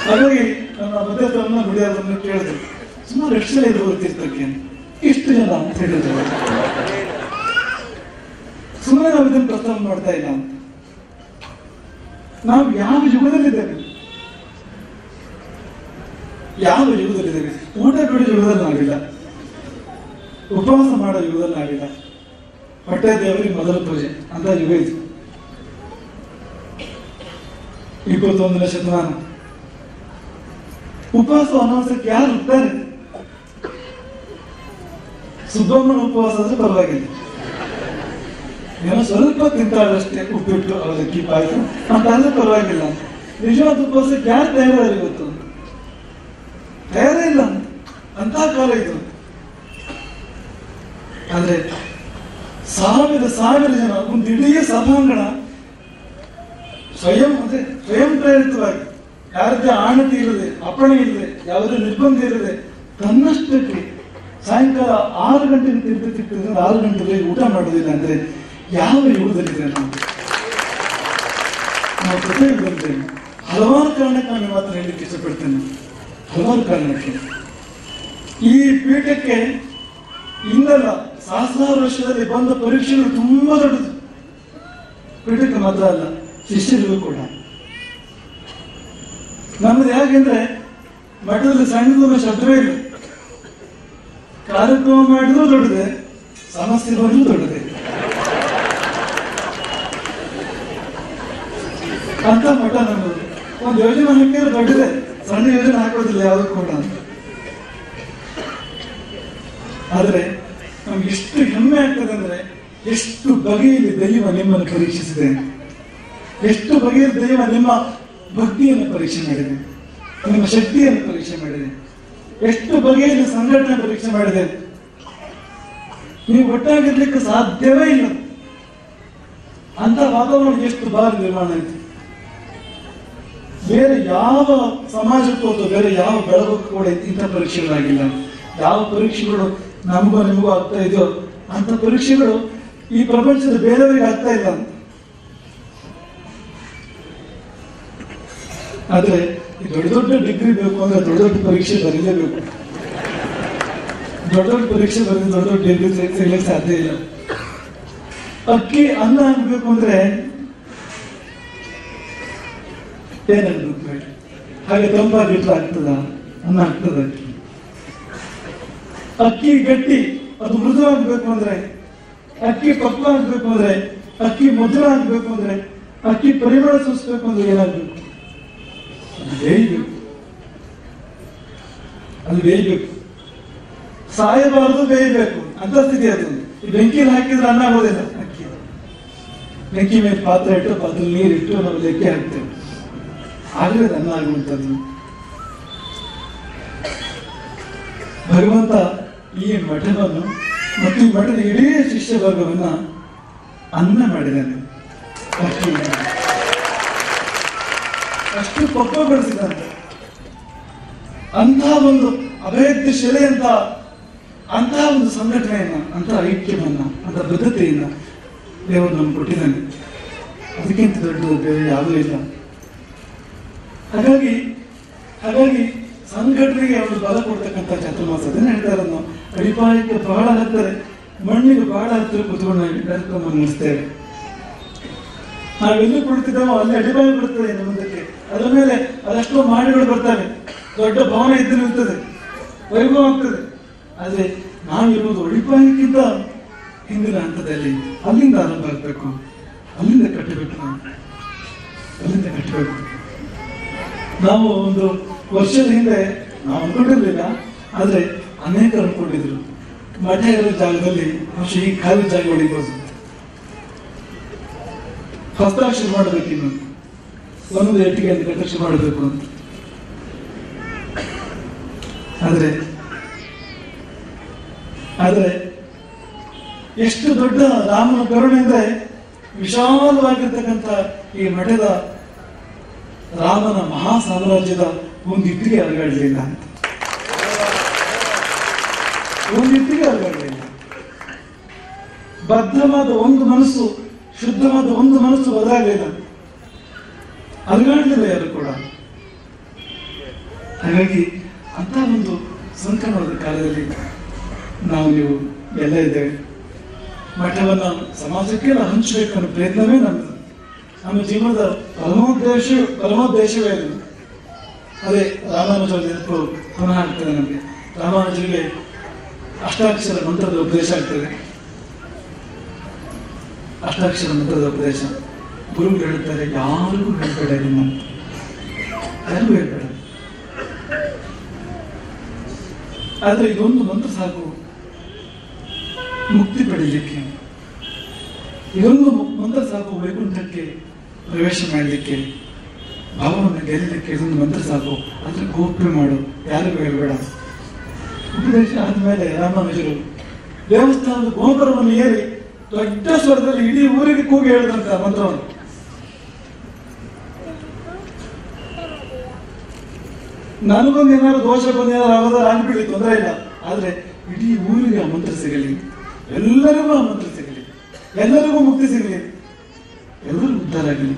ಹಾಗಾಗಿ ನಮ್ಮ ಮಧ್ಯಸ್ಥರನ್ನ ಮುಡಿಯೋದನ್ನು ಕೇಳಿದ್ರು, ಸುಮಾರು ಎಷ್ಟು ಜನ ಇರ್ಬೋದು ತೀರ್ಥಕ್ಕೆ? ಇಷ್ಟು ಜನ ಅಂತ ಹೇಳಿದ್ರು. ಸುಮ್ಮನೆ ನಾವು ಇದನ್ನು ಪ್ರಸ್ತಾವ ಮಾಡ್ತಾ ಇಲ್ಲ ಅಂತ. ನಾವು ಯಾವ ಯುಗದಲ್ಲಿದ್ದೇವೆ? ಯಾವ ಯುಗದಲ್ಲಿದ್ದೇವೆ? ಊಟ ಬಿಡೋ ಯುಗದಲ್ಲಿ ನಾವಿಲ್ಲ, ಉಪವಾಸ ಮಾಡೋ ಯುಗದಲ್ಲಿ ನಾವಿಲ್ಲ. ಹೊಟ್ಟೆ ದೇವರಿಗೆ ಮೊದಲ ಪೂಜೆ ಅಂತ ಯುಗ ಇದು. 21ನೇ ಶತಮಾನ. ಉಪವಾಸ ಅಮಾವಾಸ್ಯಕ್ಕೆ ಯಾರು ಇರ್ತಾರೆ? ಸುಬ್ರಹ್ಮಣ್ಯ ಉಪವಾಸ ಆದ್ರೆ ಪರವಾಗಿಲ್ಲ, ಏನೋ ಸ್ವಲ್ಪ ತಿಂತಾಳಷ್ಟೇ, ಉಪ್ಪಿಟ್ಟು ಅವಲಕ್ಕಿ ಪಾಯಸ ಅಂತ ಅಂದ್ರೆ ಪರವಾಗಿಲ್ಲ. ನಿಜವಾದ ಉಪವಾಸಕ್ಕೆ ಯಾರು ತಯಾರಾಗಿ ಗೊತ್ತು? ತಯಾರೇ ಇಲ್ಲ ಅಂತ ಕಾಲ ಇದು. ಆದ್ರೆ ಸಾವಿರ ಜನ ಒಂದು ಇಡೀ ಸಭಾಂಗಣ ಸ್ವಯಂ ಪ್ರೇರಿತವಾಗಿ, ಯಾರದ್ದೇ ಆಣತಿ ಇರದೆ, ಅಪ್ಪಣೆ ಇಲ್ಲದೆ, ಯಾವುದೇ ನಿರ್ಬಂಧ ಇರದೆ, ತನ್ನಷ್ಟಕ್ಕೆ ಸಾಯಂಕಾಲ 6 ಗಂಟೆಗೆ ತಿಂತಿಟ್ಟಿದ್ರೆ 6 ಗಂಟೆಗೆ ಊಟ ಮಾಡೋದಿಲ್ಲ ಅಂದ್ರೆ ಯಾವ ಯುಗದಲ್ಲಿದೆ ನಾವು ಕೃತಜ್ಞರಿದ್ದೇವೆ. ಹಲವಾರು ಕಾರಣಕ್ಕೆ ನಾನು ಮಾತ್ರ ಹೇಳಲಿಕ್ಕೆ ಇಷ್ಟಪಡ್ತೇನೆ. ಹಲವಾರು ಕಾರಣಕ್ಕೆ ಈ ಪೀಠಕ್ಕೆ ಇಂದಲ್ಲ ಸಹಸ್ರಾರು ವರ್ಷದಲ್ಲಿ ಬಂದ ಪರೀಕ್ಷೆಗಳು ತುಂಬಾ ದೊಡ್ಡದು. ಪೀಠಕ್ಕೆ ಮಾತ್ರ ಅಲ್ಲ, ಶಿಷ್ಯರಿಗೂ ಕೂಡ. ನಮ್ಮದು ಯಾಕೆಂದ್ರೆ ಮಠದಲ್ಲಿ ಸಣ್ಣದೊಂದು ಶಬ್ದವೇ ಇಲ್ಲ. ಕಾರ್ಯಕ್ರಮ ಮಾಡಿದ್ರು ದೊಡ್ಡದೆ, ಸಮಸ್ಯೆ ಬರಲು ದೊಡ್ಡದೆ ಅಂತ ಮಠ ನಮ್ಮದು. ಒಂದು ಯೋಜನೆ ಹಾಕಿದ್ರೆ ದೊಡ್ಡದೆ, ಸಣ್ಣ ಯೋಜನೆ ಹಾಕೋದಿಲ್ಲ ಯಾವುದು ಕೂಡ. ಆದ್ರೆ ನಮ್ಗೆ ಎಷ್ಟು ಹೆಮ್ಮೆ ಆಗ್ತದೆ ಅಂದ್ರೆ, ಎಷ್ಟು ಬಗೆಯಲ್ಲಿ ದೈವ ನಿಮ್ಮನ್ನು ಪರೀಕ್ಷಿಸಿದೆ, ಎಷ್ಟು ಬಗೆಯಲ್ಲಿ ದೈವ ನಿಮ್ಮ ಭಕ್ತಿಯನ್ನು ಪರೀಕ್ಷೆ ಮಾಡಿದೆ, ನಿಮ್ಮ ಶಕ್ತಿಯನ್ನು ಪರೀಕ್ಷೆ ಮಾಡಿದೆ, ಎಷ್ಟು ಬಗೆಯಲ್ಲಿ ಸಂಘಟನೆ ಪರೀಕ್ಷೆ ಮಾಡಿದೆ. ನೀವು ಒಟ್ಟಾಗಿರ್ಲಿಕ್ಕೆ ಸಾಧ್ಯವೇ ಇಲ್ಲ ಅಂತ ವಾತಾವರಣ ಎಷ್ಟು ಬಾರಿ ನಿರ್ಮಾಣ ಆಯ್ತು. ಬೇರೆ ಯಾವ ಸಮಾಜಕ್ಕೂ ಅಥವಾ ಬೇರೆ ಯಾವ ಬೆಳಗಕ್ಕೂ ಕೂಡ ಇಂಥ ಪರೀಕ್ಷೆಗಳಾಗಿಲ್ಲ. ಯಾವ ಪರೀಕ್ಷೆಗಳು ನಮಗೂ ನಿಮಗೂ ಆಗ್ತಾ ಇದೆಯೋ ಅಂತ ಪರೀಕ್ಷೆಗಳು ಈ ಪ್ರಪಂಚದ ಬೇರೆಯವರಿಗೆ ಆಗ್ತಾ ಇಲ್ಲ ಅಂತ. ಆದ್ರೆ ಈ ದೊಡ್ಡ ದೊಡ್ಡ ಡಿಗ್ರಿ ಬೇಕು ಅಂದ್ರೆ ದೊಡ್ಡ ದೊಡ್ಡ ಪರೀಕ್ಷೆ ಬರೀಲೇಬೇಕು. ದೊಡ್ಡ ದೊಡ್ಡ ಪರೀಕ್ಷೆ ಬರೆದು ದೊಡ್ಡ ದೊಡ್ಡ ಡಿಗ್ರಿ ಸಿಗ್ಲಿಕ್ಕೆ ಸಾಧ್ಯ ಇಲ್ಲ. ಅಕ್ಕಿ ಅನ್ನ ಆಗ್ಬೇಕು ಅಂದ್ರೆ ಏನಾಗ್ಬೇಕು, ಹಾಗೆ ತಂಪಾಗಿಟ್ರೆ ಆಗ್ತದ? ಅನ್ನ ಆಗ್ತದ? ಅಕ್ಕಿ ಗಟ್ಟಿ ಅದು ಮೃದು ಆಗ್ಬೇಕು ಅಂದ್ರೆ, ಅಕ್ಕಿ ಪಕ್ವ ಆಗ್ಬೇಕು ಅಂದ್ರೆ, ಅಕ್ಕಿ ಮಧುರ ಆಗ್ಬೇಕು ಅಂದ್ರೆ, ಅಕ್ಕಿ ಪರಿಮಳ ಸೂಸ್ಬೇಕು ಅಂದ್ರೆ ಏನಾಗ್ಬೇಕು? ಅದು ಬೇಯಬೇಕು. ಅದು ಬೇಯಬೇಕು, ಸಾಯಬಾರದು, ಬೇಯಬೇಕು ಅಂತ ಸ್ಥಿತಿ ಅದು. ಈ ಬೆಂಕಿಯಲ್ಲಿ ಹಾಕಿದ್ರೆ ಅನ್ನ ಆಗೋದಿಲ್ಲ. ಅಕ್ಕಿ ಬೆಂಕಿ ಮೇಲೆ ಪಾತ್ರೆ ಇಟ್ಟು ಪಾತ್ರೆ ನೀರಿಟ್ಟು ನಾವು ಲೆಕ್ಕೆ ಹಾಕ್ತೇವೆ, ಆಗಲೇ ಅನ್ನ ಆಗುವಂಥದ್ದು. ಭಗವಂತ ಈ ಮಠವನ್ನು ಮತ್ತು ಈ ಮಠದ ಇಡೀ ಶಿಷ್ಯ ವರ್ಗವನ್ನ ಅನ್ನ ಮಾಡಿದ್ದಾನೆ, ಅಷ್ಟು ಪಕ್ವಗೊಳಿಸಿದ್ದಾನೆ. ಅಂತಹ ಒಂದು ಅಭೇದ್ಯ ಶಿಲೆಯಂತ ಅಂತಹ ಒಂದು ಸಂಘಟನೆಯನ್ನ, ಅಂತಹ ಐಕ್ಯವನ್ನ, ಅಂತ ಬದ್ಧತೆಯನ್ನ ದೇವರು ನಮ್ಗೆ ಕೊಟ್ಟಿದ್ದಾನೆ. ಅದಕ್ಕಿಂತ ದೊಡ್ಡದು ಬೇರೆ ಯಾವುದೂ ಇಲ್ಲ. ಹಾಗಾಗಿ ಸಂಘಟನೆಗೆ ಅವರು ಬಲ ಕೊಡ್ತಕ್ಕಂಥ ಚಾತುರ್ಮಾಸ. ಅದನ್ನ ಹೇಳ್ತಾರೆ, ನಾವು ಅಡಿಪಾಯಕ್ಕೆ ಬಹಳ ಹತ್ತಿರ, ಮಣ್ಣಿಗೆ ಬಹಳ ಹತ್ತಿರ ಕುತ್ಕೊಂಡು ಕಾರ್ಯಕ್ರಮ ಮುಗಿಸ್ತೇವೆ. ನಾವೆಲ್ಲೂ ಕೊಡ್ತಿದ್ದೇವೋ ಅಲ್ಲಿ ಅಡಿಪಾಯ ಬರ್ತದೆ ಮುಂದಕ್ಕೆ, ಅದರ ಮೇಲೆ ಅದೆಷ್ಟೋ ಮಾಡಿಗಳು ಬರ್ತವೆ, ದೊಡ್ಡ ಭವನ ಎದ್ದು ನಿಲ್ತದೆ, ವೈಭವ ಆಗ್ತದೆ. ಆದ್ರೆ ನಾವಿರುವುದು ಅಡಿಪಾಯಕ್ಕಿಂತ ಹಿಂದಿನ ಹಂತದಲ್ಲಿ. ಅಲ್ಲಿಂದ ಆರಂಭ ಆಗ್ಬೇಕು, ಅಲ್ಲಿಂದ ಕಟ್ಟಬೇಕು, ಅಲ್ಲಿಂದ ಕಟ್ಟಬೇಕು. ನಾವು ಒಂದು ವರ್ಷದ ಹಿಂದೆ ನಾವು ಅನ್ಕೊಂಡಿರ್ಲಿಲ್ಲ, ಆದ್ರೆ ಅನೇಕರು ಅನ್ಕೊಂಡಿದ್ರು ಮಠ ಇರೋ ಜಾಗದಲ್ಲಿ ಬಹುಶಃ ಈ ಖಾಲಿ ಜಾಗ ಹೊಡಿಬೋದು, ಹೊಸದಾಗಿ ಶುರು ಮಾಡಬೇಕು, ಇನ್ನು ಒಂದು ಎಟ್ಟಿಗೆ ಅಂತ ಕಟ್ಟಕ್ಕೆ ಶುರು ಮಾಡಬೇಕು ಅಂತ. ಆದ್ರೆ ಎಷ್ಟು ದೊಡ್ಡ ರಾಮನ ಕರುಣೆ ಅಂದ್ರೆ, ವಿಶಾಲವಾಗಿರ್ತಕ್ಕಂಥ ಈ ಮಠದ ರಾಮನ ಮಹಾ ಸಾಮ್ರಾಜ್ಯದ ಒಂದು ಇಟ್ಟಿಗೆ ಅಲುಗಾಡಲಿಲ್ಲ ಅಂತ, ಒಂದು ಇಟ್ಟಿಗೆ ಅಲುಗಾಡಲಿಲ್ಲ. ಬದ್ಧವಾದ ಒಂದು ಮನಸ್ಸು, ಶುದ್ಧವಾದ ಒಂದು ಮನಸ್ಸು ಬದಲಾಗಲಿಲ್ಲ, ಅಲುಗಾಡಲಿಲ್ಲ ಯಾರು ಕೂಡ. ಹಾಗಾಗಿ ಅಂತ ಒಂದು ಸಂಕಟವಾದ ಕಾಲದಲ್ಲಿ ನಾವು ನೀವು ಎಲ್ಲ ಇದ್ದೇವೆ. ಮಠವನ್ನ ಸಮಾಜಕ್ಕೆಲ್ಲ ಹಂಚಬೇಕು ಅನ್ನೋ ಪ್ರಯತ್ನವೇ ನಮ್ಮದು. ನಮ್ಮ ಜೀವನದ ಪರಮೋದ್ದೇಶವೇ ಅದು. ಅದೇ ರಾಮಾನುಜರ ನೆನಪು ಪುನಃ ಆಗ್ತದೆ ನಮಗೆ. ರಾಮಾನುಜರಿಗೆ ಅಷ್ಟಾಕ್ಷರ ಮಂತ್ರದ ಉಪದೇಶ ಆಗ್ತದೆ. ಅಷ್ಟಾಕ್ಷರ ಮಂತ್ರದ ಉಪದೇಶ ಗುರುಗಳು ಹೇಳ್ತಾರೆ, ಯಾರಿಗೂ ಹೇಳ್ಬೇಡ, ನಿಮ್ಮ ಯಾರಿಗೂ ಹೇಳ್ಬೇಡ. ಆದ್ರೆ ಇದೊಂದು ಮಂತ್ರ ಸಾಕು ಮುಕ್ತಿ ಪಡೀಲಿಕ್ಕೆ, ಇದೊಂದು ಮಂತ್ರ ಸಾಕು ವೈಕುಂಠಕ್ಕೆ ಪ್ರವೇಶ ಮಾಡಲಿಕ್ಕೆ. ಭಾವವನ್ನು ಗೆಲ್ಲಲಿಕ್ಕೆ ಇದೊಂದು ಮಂತ್ರ ಸಾಕು, ಅದ್ರ ಗೋಪ್ಯ ಮಾಡು, ಯಾರಿಗೂ ಹೇಳ್ಬೇಡ. ಉಪದೇಶ ಆದ್ಮೇಲೆ ರಾಮಾನುಜರು ದೇವಸ್ಥಾನದ ಗೋಪುರವನ್ನು ಏರಿ ದೊಡ್ಡ ಸ್ವರದಲ್ಲಿ ಇಡೀ ಊರಿಗೆ ಕೂಗಿ ಹೇಳಿದಂತ ಮಂತ್ರವನ್ನು. ನನಗೊಂದು ಏನಾದ್ರು ದೋಷ ಬಂದೇನಾದ್ರು ಆಗೋದಾದ್ರೆ ಆಗ್ಬಿಡಿ, ತೊಂದರೆ ಇಲ್ಲ. ಆದ್ರೆ ಇಡೀ ಊರಿಗೆ ಆ ಮಂತ್ರ ಸಿಗಲಿ, ಎಲ್ಲರಿಗೂ ಆ ಮಂತ್ರ ಸಿಗಲಿ, ಎಲ್ಲರಿಗೂ ಮುಕ್ತಿ ಸಿಗಲಿ, ಎಲ್ಲರೂ ಉದ್ಧಾರ ಆಗಲಿ.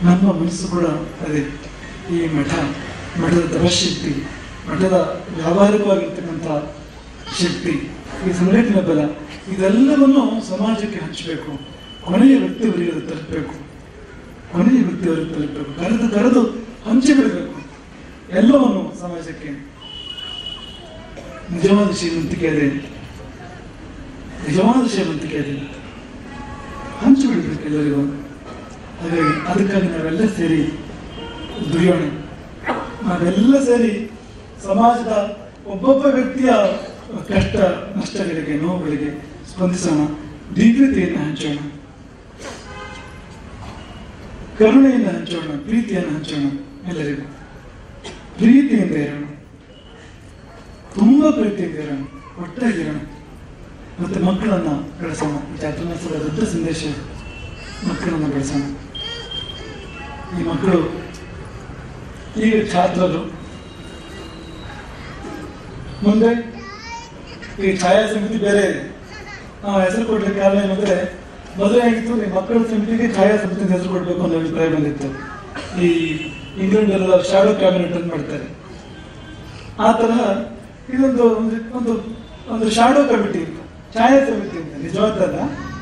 ನಮ್ಮ ಮನಸ್ಸು ಕೂಡ ಅದೇ. ಈ ಮಠದ ತಪಶಕ್ತಿ, ಮಠದ ವ್ಯಾವಹಾರಿಕವಾಗಿರ್ತಕ್ಕಂಥ ಶಕ್ತಿ, ಈ ಸಂಘಟನೆ ಬಲ, ಇದೆಲ್ಲವನ್ನು ಸಮಾಜಕ್ಕೆ ಹಂಚಬೇಕು. ಕೊನೆಯ ವ್ಯಕ್ತಿಯವರಿಗೆ ತಲುಪಬೇಕು, ಕರೆದು ಹಂಚಿಬಿಡಬೇಕು ಎಲ್ಲವನ್ನು ಸಮಾಜಕ್ಕೆ. ನಿಜವಾದ ಶ್ರೀಮಂತಿಕೆ ಅದೇ, ಹಂಚಿಬಿಡ್ಬೇಕು ಎಲ್ಲರಿಗೂ. ಹಾಗಾಗಿ ಅದಕ್ಕಾಗಿ ನಾವೆಲ್ಲ ಸೇರಿ ದುಡಿಯೋಣ. ನಾವೆಲ್ಲ ಸೇರಿ ಸಮಾಜದ ಒಬ್ಬೊಬ್ಬ ವ್ಯಕ್ತಿಯ ಕಷ್ಟ ನಷ್ಟಗಳಿಗೆ, ನೋವುಗಳಿಗೆ ಸ್ಪಂದಿಸೋಣ, ದಿವ್ಯತೆಯನ್ನು ಹಂಚೋಣ, ಕರುಣೆಯನ್ನು ಹಂಚೋಣ, ಪ್ರೀತಿಯನ್ನು ಹಂಚೋಣ. ಎಲ್ಲರಿಗೂ ಪ್ರೀತಿಯಿಂದ ಇರೋಣ, ತುಂಬಾ ಪ್ರೀತಿಯಿಂದ ಇರೋಣ, ಒಟ್ಟಾಗಿರೋಣ. ಮತ್ತೆ ಮಕ್ಕಳನ್ನ ಬೆಳೆಸೋಣ. ಚಾತುರ್ಮಾಸದ ದೊಡ್ಡ ಸಂದೇಶ, ಮಕ್ಕಳನ್ನ ಬೆಳೆಸೋಣ. ಈ ಮಕ್ಕಳು ಈಗ ಛಾತ್ರರು, ಮುಂದೆ ಈ ಛಾಯಾ ಸಮಿತಿ ಬೇರೆ ಇದೆ. ನಾವು ಹೆಸರು ಕೊಡ್ಲಿಕ್ಕೆ ಕಾರಣ ಏನಂದ್ರೆ, ಮದುವೆ ಆಗಿತ್ತು, ಈ ಮಕ್ಕಳ ಸಮಿತಿಗೆ ಛಾಯಾ ಸಮಿತಿ ಹೆಸರು ಕೊಡ್ಬೇಕು ಅನ್ನೋ ಅಭಿಪ್ರಾಯ ಬಂದಿತ್ತು. ಈ ಇಂಗ್ಲೆಂಡ್ ಎಲ್ಲ ಶಾಡೋ ಕ್ಯಾಬಿನೆಟ್ ಅಂತ ಮಾಡ್ತಾರೆ, ಆ ತರಹ ಇದೊಂದು ಒಂದು ಶಾಡೋ ಕಮಿಟಿ ಅಂತ, ಛಾಯಾ ಸಮಿತಿ ಅಂತ. ನಿಜವಾದಲ್ಲ,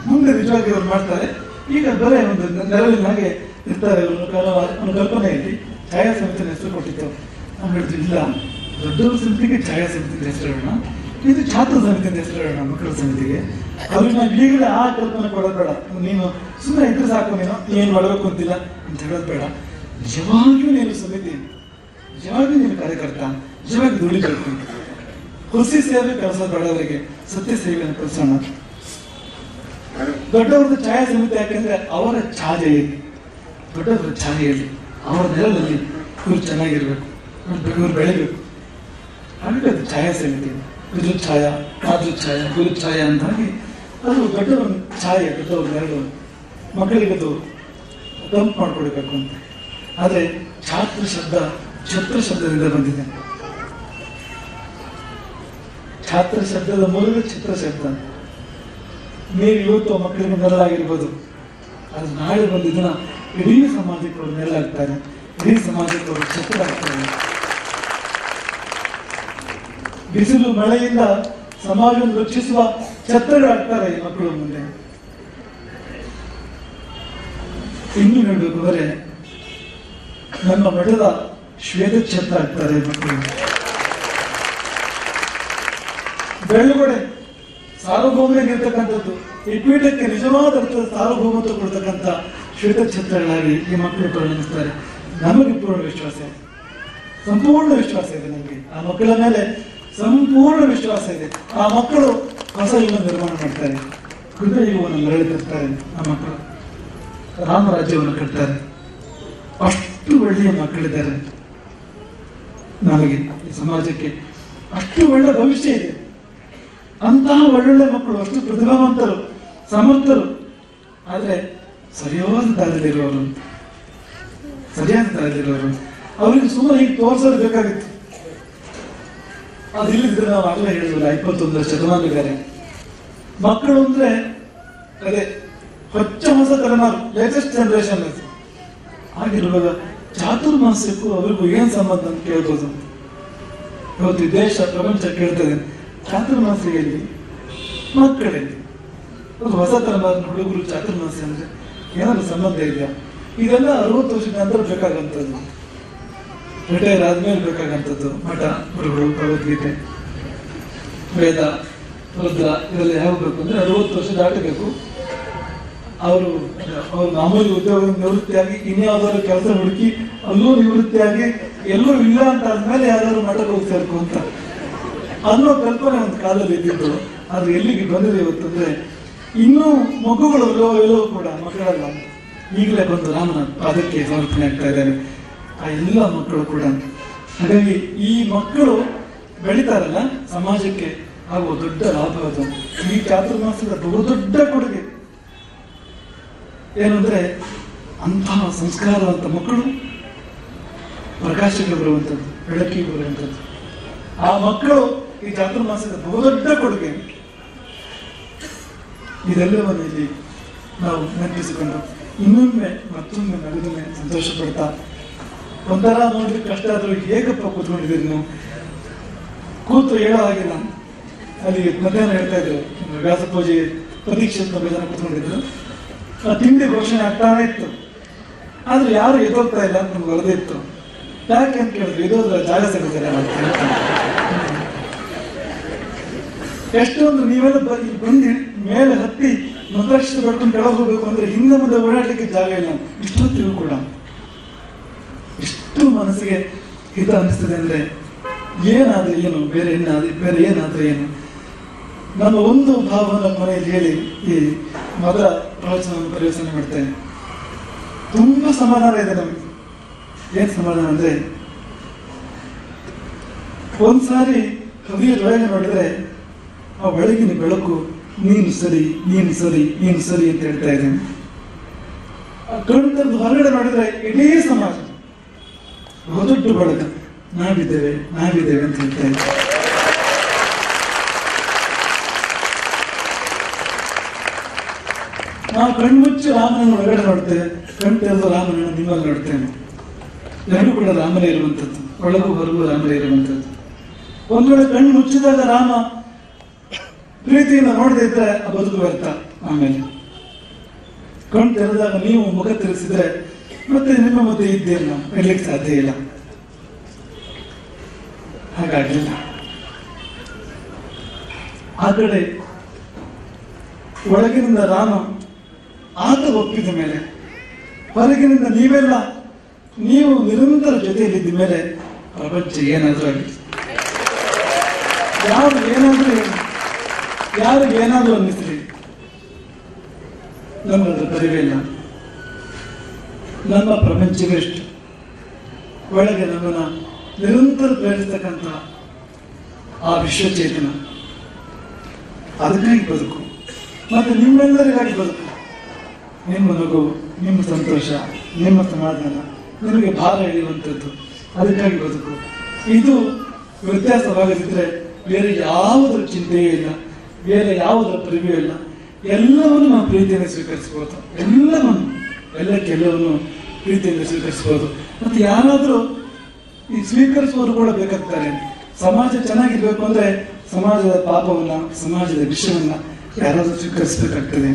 ಮುಂದೆ ನಿಜವಾಗಿ ಇವರು ಮಾಡ್ತಾರೆ. ಈಗ ಬರೇ ಒಂದು ನೆರಳಿನ ಹಾಗೆ ಇರ್ತಾರೆ ಒಂದು ಕಲ್ಪನೆಯಲ್ಲಿ ಛಾಯಾ ಸಮಿತಿನ ಹೆಸರು ಕೊಟ್ಟಿತ್ತು. ನಾವು ಹೇಳಿದ್ವಿ, ಇಲ್ಲ, ದೊಡ್ಡವರ ಸಮಿತಿಗೆ ಛಾಯಾ ಸಮಿತಿಗೆ ಹೆಸರಿಡೋಣ, ಇದು ಛಾತ್ರ ಸಮಿತಿಯಿಂದ ಹೆಸರಿಡೋಣ, ಮಕ್ಕಳ ಸಮಿತಿಗೆ. ಅವ್ರಿಗೆ ನಾವು ಈಗಲೇ ಆ ಕಲ್ಪನೆ ಕೊಡೋದು ಬೇಡ. ನೀನು ಸುಮ್ಮನೆ ಇದ್ರೆ ಸಾಕು, ನೀನು ಏನ್ ಮಾಡಬೇಕು ಅಂತಿಲ್ಲ ಅಂತ ಹೇಳೋದು ಬೇಡ. ನಿಜವಾಗಿಯೂ ನೀನು ಸಮಿತಿ, ನಿಜವಾಗಿಯೂ ನೀನು ಕಾರ್ಯಕರ್ತ, ನಿಜವಾಗಿ ದುಡಿಬೇಕು. ಹುಸಿ ಸೇವೆ ಕಲಿಸೋದು ಬೇಡ, ಅವರಿಗೆ ಸತ್ಯ ಸೇವೆಯನ್ನು ಕಲಿಸೋಣ. ದೊಡ್ಡವ್ರದ್ದು ಛಾಯಾ ಸಮಿತಿ ಯಾಕೆಂದ್ರೆ ಅವರ ಛಾಯೆಯಲ್ಲಿ, ದೊಡ್ಡವರ ಛಾಯೆಯಲ್ಲಿ, ಅವರ ನೆಲದಲ್ಲಿ ಇವ್ರು ಚೆನ್ನಾಗಿರ್ಬೇಕು, ಇವ್ರು ಬೆಳಿಬೇಕು. ಹಾಗಾಗಿ ಅದು ಛಾಯಾ ಸಮಿತಿ. ಪಿತೃ ಛಾಯಾ, ಮಾತೃ ಛಾಯಾ, ಗುರು ಛಾಯಾ ಅಂತ ಹಾಗೆ ಅದು ದೊಡ್ಡವರ ಛಾಯೆ, ದೊಡ್ಡವ್ರ ನೆರಳು. ಮಕ್ಕಳಿಗೆ ಅದು ತಂಪು ಮಾಡ್ಕೊಡ್ಬೇಕು ಅಂತ. ಆದ್ರೆ ಛಾತ್ರ ಶಬ್ದ ಛತ್ರ ಶಬ್ದದಿಂದ ಬಂದಿದೆ. ಛಾತ್ರ ಶಬ್ದದ ಮೂಲಕ ಛತ್ರ ಶಬ್ದ. ನೀವು ಇವತ್ತು ಮಕ್ಕಳಿಗೆ ನೆರಳಾಗಿರ್ಬೋದು, ಅದು ನಾಳೆ ಬಂದಿದ್ದನ್ನ ಇಡೀ ಸಮಾಜಕ್ಕೆ ಅವರು ನೆರಳಾಗ್ತಾರೆ, ಇಡೀ ಸಮಾಜಕ್ಕೆ ಅವರು ಛತ್ರ ಆಗ್ತಾರೆ. ಬಿಸಿಲು ಮಳೆಯಿಂದ ಸಮಾಜವನ್ನು ರಕ್ಷಿಸುವ ಛತ್ರಗಳಾಗ್ತಾರೆ ಈ ಮಕ್ಕಳು ಮುಂದೆ. ಇನ್ನು ಹೇಳಬೇಕು ಅಂದರೆ ನಮ್ಮ ಮಠದ ಶ್ವೇತ ಛತ್ರ ಆಗ್ತಾರೆ ಮಕ್ಕಳು. ಬೆಳ್ಳುಗೊಡೆ ಸಾರ್ವಭೌಮನಾಗಿರ್ತಕ್ಕಂಥದ್ದು, ಈ ಪೀಠಕ್ಕೆ ನಿಜವಾದ ಅರ್ಥದ ಸಾರ್ವಭೌಮತ್ವ ಕೊಡ್ತಕ್ಕಂಥ ಶ್ವೇತ ಛತ್ರಗಳಾಗಿ ಈ ಮಕ್ಕಳು ಪರಿಣಮಿಸ್ತಾರೆ. ನಮಗೆ ಪೂರ್ಣ ವಿಶ್ವಾಸ ಇದೆ, ಸಂಪೂರ್ಣ ವಿಶ್ವಾಸ ಇದೆ ನಮಗೆ. ಆ ಮಕ್ಕಳ ಮೇಲೆ ಸಂಪೂರ್ಣ ವಿಶ್ವಾಸ ಇದೆ. ಆ ಮಕ್ಕಳು ಹೊಸ ಯುಗ ನಿರ್ಮಾಣ ಮಾಡ್ತಾರೆ, ಹೃದಯ ಯುಗವನ್ನು ಮರಳಿ ತರ್ತಾರೆ. ಆ ಮಕ್ಕಳು ರಾಮರಾಜ್ಯವನ್ನು ಕಟ್ತಾರೆ. ಅಷ್ಟು ಒಳ್ಳೆಯ ಮಕ್ಕಳಿದ್ದಾರೆ ನಮಗೆ, ಈ ಸಮಾಜಕ್ಕೆ ಅಷ್ಟು ಒಳ್ಳೆ ಭವಿಷ್ಯ ಇದೆ. ಅಂತಹ ಒಳ್ಳೊಳ್ಳೆ ಮಕ್ಕಳು, ಅಷ್ಟು ಪ್ರತಿಭಾವಂತರು, ಸಮರ್ಥರು. ಆದ್ರೆ ಸರಿಯಾದ ದಾರಿಯಲ್ಲಿರುವವರು, ಅವರಿಗೆ ಸುಮ್ಮನೆ ಹೀಗೆ ತೋರಿಸೋದು ಬೇಕಾಗಿತ್ತು. ಅದು ಇಲ್ಲಿದ್ರೆ ನಾವು ಆಗಲೇ ಹೇಳಿದ್ವಲ್ಲ, 21ರ ಶತಮಾನಗಾರೆ ಮಕ್ಕಳು ಅಂದ್ರೆ ಅದೇ ಹೊಸ ತಲೆಮಾರು, ಲೇಟೆಸ್ಟ್ ಜನರೇಷನ್. ಆಗಿರುವಾಗ ಚಾತುರ್ಮಾಸ್ಯಕ್ಕೂ ಅವ್ರಿಗೂ ಏನ್ ಸಂಬಂಧ ಅಂತ ಕೇಳ್ಬೋದು. ಇವತ್ತು ದೇಶ ಪ್ರಪಂಚ ಕೇಳ್ತದೆ, ಚಾತುರ್ಮಾಸ್ಯಲ್ಲಿ ಮಕ್ಕಳಲ್ಲಿ ಒಂದು ಹೊಸ ತಲೆಮಾರಿನ ಹುಡುಗರು ಚಾತುರ್ಮಾಸ್ಯ ಅಂದ್ರೆ ಏನಾದ್ರು ಸಂಬಂಧ ಇದೆಯಾ? ಇದೆಲ್ಲ 60 ವರ್ಷದ ನಂತರ ಬೇಕಾಗಂಥದ್ದು, ರಿಟೈರ್ ಆದ್ಮೇಲೆ ಬೇಕಾಗಂಥದ್ದು. ಮಠ, ಗುರುಗಳು, ಭಗವದ್ಗೀತೆ, ವೇದ, ರುದ್ರ ಇದೆಲ್ಲ ಯಾವ ಬೇಕು ಅಂದ್ರೆ 60 ವರ್ಷ ದಾಟಬೇಕು. ಅವರು ಮಾಮೂಲಿ ಉದ್ಯೋಗ ನಿವೃತ್ತಿಯಾಗಿ ಇನ್ಯಾವುದಾದ್ರು ಕೆಲಸ ಹುಡುಕಿ ಅಲ್ಲೂ ನಿವೃತ್ತಿಯಾಗಿ ಎಲ್ಲೂ ಇಲ್ಲ ಅಂತ ಆದ್ಮೇಲೆ ಯಾವ್ದಾದ್ರು ಮಠಕ್ಕೆ ಹೋಗಿ ಸೇರ್ಕೊಂತ ಅನ್ನೋ ಕಲ್ಪನೆ ಒಂದು ಕಾಲದಲ್ಲಿ ಇದ್ದಿದ್ದು. ಆದ್ರೆ ಎಲ್ಲಿಗೆ ಬಂದಿದೆ ಇವತ್ತಂದ್ರೆ ಇನ್ನೂ ಮಗುಗಳು ಎಲ್ಲವೂ ಕೂಡ ಮಕ್ಕಳೆಲ್ಲ ಈಗಲೇ ಬಂದು ರಾಮನ ಪಾದಕ್ಕೆ ಸಮರ್ಪಣೆ ಆಗ್ತಾ ಇದ್ದಾರೆ, ಆ ಎಲ್ಲ ಮಕ್ಕಳು ಕೂಡ. ಹಾಗಾಗಿ ಈ ಮಕ್ಕಳು ಬೆಳೀತಾರಲ್ಲ, ಸಮಾಜಕ್ಕೆ ಆಗುವ ದೊಡ್ಡ ಲಾಭ ಅದು. ಈ ಚಾತುರ್ಮಾಸದ ಬಹುದೊಡ್ಡ ಕೊಡುಗೆ ಏನಂದ್ರೆ, ಅಂತಹ ಸಂಸ್ಕಾರವಂತ ಮಕ್ಕಳು ಪ್ರಕಾಶಕ್ಕೆ ಬರುವಂಥದ್ದು, ಬೆಳಕಿಗೆ ಬರುವಂಥದ್ದು. ಆ ಮಕ್ಕಳು ಈ ಚಾತುರ್ಮಾಸದ ಬಹುದೊಡ್ಡ ಕೊಡುಗೆ. ಇದೆಲ್ಲವನ್ನು ಇಲ್ಲಿ ನಾವು ನೆನಪಿಸಿಕೊಂಡು ಇನ್ನೊಮ್ಮೆ ಮತ್ತೊಮ್ಮೆ ನಗುದನ್ನೇ ಸಂತೋಷ ಪಡ್ತಾ, ಒಂಥರ ನೋಡ್ಲಿಕ್ಕೆ ಕಷ್ಟ ಆದ್ರೂ ಹೇಗಪ್ಪ ಕೂತ್ಕೊಂಡಿದ್ದೀರಿ ನೀವು, ಕೂತು ಹೇಳೋ ಹಾಗಿಲ್ಲ. ಅಲ್ಲಿ ಮಧ್ಯಾಹ್ನ ಹೇಳ್ತಾ ಇದ್ರು, ವ್ಯಾಸ ಪೂಜೆ ಪರೀಕ್ಷೆ ಜನ ಕೂತ್ಕೊಂಡಿದ್ರು, ತಿಂಡಿ ಘೋಷಣೆ ಆಗ್ತಾನೆ ಇತ್ತು, ಆದ್ರೆ ಯಾರು ಎದೋಗ್ತಾ ಇಲ್ಲ ಅಂತ ನಮ್ಗೆ ವರದಿ ಇತ್ತು. ಯಾಕೆ ಅಂತ ಕೇಳಿದ್ರು, ಎದೋದ್ರ ಜಾಗ ಸಿಗುತ್ತಾರೆ. ಎಷ್ಟೊಂದು ನೀವೆಲ್ಲ ಬಂದು ಮೇಲೆ ಹತ್ತಿ ಮಂತ್ರಾಕ್ಷರ ಬೆಳ್ಕೊಂಡು ಕೆಳಗೆ ಹೋಗ್ಬೇಕು ಅಂದ್ರೆ ಹಿಂದೆ ಮುಂದೆ ಓಡಾಡ್ಲಿಕ್ಕೆ ಜಾಗ ಇಲ್ಲ. ಇಷ್ಟೊತ್ತಿಗೂ ಕೂಡ ಎಷ್ಟು ಮನಸ್ಸಿಗೆ ಹಿತ ಅನಿಸ್ತದೆ ಅಂದ್ರೆ, ಏನಾದ್ರೆ ಏನು, ಬೇರೆ ಏನಾದ್ರೆ ಏನು. ನಮ್ಮ ಒಂದು ಭಾವನ ಮನೆಯಲ್ಲಿ ಹೇಳಿ ಈ ಮೊದಲ ಪ್ರವಚನವನ್ನು ಪರಿವರ್ತನೆ ಮಾಡ್ತೇನೆ. ತುಂಬಾ ಸಮಾಧಾನ ಇದೆ ನಮಗೆ. ಏನ್ ಸಮಾಧಾನ ಅಂದ್ರೆ, ಒಂದ್ಸಾರಿ ಹೃದಯದೊಳಗೆ ನೋಡಿದ್ರೆ ಆ ಬೆಳಗಿನ ಬೆಳಕು ನೀನು ಸರಿ, ನೀನು ಸರಿ, ನೀನು ಸರಿ ಅಂತ ಹೇಳ್ತಾ ಇದ್ದೇನೆ. ಕಣ್ಣು ಹೊರಗಡೆ ನೋಡಿದ್ರೆ ಇಡೀ ಸಮಾಜ ಬಹುದೊಡ್ಡ ಬೆಳಕು, ನಾವಿದ್ದೇವೆ ನಾವಿದ್ದೇವೆ ಅಂತ ಹೇಳ್ತಾ ಇದ್ದೇವೆ. ನಾವು ಕಣ್ಮುಚ್ಚಿ ರಾಮನನ್ನು ಒಳಗಡೆ ನೋಡ್ತೇವೆ, ಕಣ್ ತೆರೆದು ರಾಮನನ್ನು ನಿಮ್ಮಲ್ಲಿ ನೋಡ್ತೇವೆ. ಎರಡೂ ಕೂಡ ರಾಮನೇ ಇರುವಂಥದ್ದು, ಒಳಗೂ ಹೊರಗೂ ರಾಮನೇ ಇರುವಂಥದ್ದು. ಒಂದ್ ವೇಳೆ ಕಣ್ಣು ಮುಚ್ಚಿದಾಗ ರಾಮ ಪ್ರೀತಿಯಿಂದ ನೋಡದೇ ಇದ್ರೆ ಆ ಬದುಕು ವ್ಯರ್ಥ. ಆಮೇಲೆ ಕಣ್ ತೆರೆದಾಗ ನೀವು ಮುಖ ತಿರುಗಿಸಿದ್ರೆ ಮತ್ತೆ ನಿಮ್ಮ ಮಧ್ಯೆ ಇದ್ದೇಲ್ಲ, ಇರ್ಲಿಕ್ಕೆ ಸಾಧ್ಯ ಇಲ್ಲ. ಹಾಗಾಗಿಲ್ಲ. ಆ ಕಡೆ ಒಳಗಿನಿಂದ ರಾಮ ಆತ ಒಪ್ಪಿದ ಮೇಲೆ, ಹೊರಗಿನಿಂದ ನೀವು ನಿರಂತರ ಜೊತೆಯಲ್ಲಿದ್ದ ಮೇಲೆ ಪ್ರಪಂಚ ಏನಾದ್ರೂ ಆಗಲಿ, ಯಾರಿಗೆ ಏನಾದ್ರೂ ಅನ್ನಿಸ್ಲಿ, ನಮ್ಮದು ಪರಿವಿಲ್ಲ. ನಮ್ಮ ಪ್ರಪಂಚವೆಷ್ಟು ಒಳಗೆ ನಮ್ಮನ್ನ ನಿರಂತರ ಪ್ರೇರಿಸ್ತಕ್ಕಂಥ ಆ ವಿಶ್ವಚೇತನ, ಅದಕ್ಕಾಗಿ ಬದುಕು. ಮತ್ತೆ ನಿಮ್ಮೆಲ್ಲರಿಗಾಗಿ ಬದುಕು. ನಿಮ್ಮ ನಗು, ನಿಮ್ಮ ಸಂತೋಷ, ನಿಮ್ಮ ಸಮಾಧಾನ ನಿಮಗೆ ಭಾರ ಎಳೆಯುವಂಥದ್ದು, ಅದಕ್ಕಾಗಿ ಬದುಕು. ಇದು ವ್ಯತ್ಯಾಸವಾಗದಿದ್ರೆ ಬೇರೆ ಯಾವುದರ ಚಿಂತೆಯೇ ಇಲ್ಲ, ಬೇರೆ ಯಾವುದರ ಪರಿವೇ ಇಲ್ಲ. ಎಲ್ಲವನ್ನು ನಾವು ಪ್ರೀತಿಯನ್ನು ಸ್ವೀಕರಿಸಬಹುದು, ಎಲ್ಲವನ್ನು ಪ್ರೀತಿಯನ್ನು ಸ್ವೀಕರಿಸಬಹುದು. ಮತ್ತೆ ಯಾರಾದ್ರೂ ಈ ಸ್ವೀಕರಿಸುವವರು ಕೂಡ ಬೇಕಾಗ್ತಾರೆ. ಸಮಾಜ ಚೆನ್ನಾಗಿರ್ಬೇಕು ಅಂದ್ರೆ ಸಮಾಜದ ಪಾಪವನ್ನ, ಸಮಾಜದ ವಿಷಯವನ್ನ ಯಾರಾದ್ರೂ ಸ್ವೀಕರಿಸಬೇಕಾಗ್ತದೆ,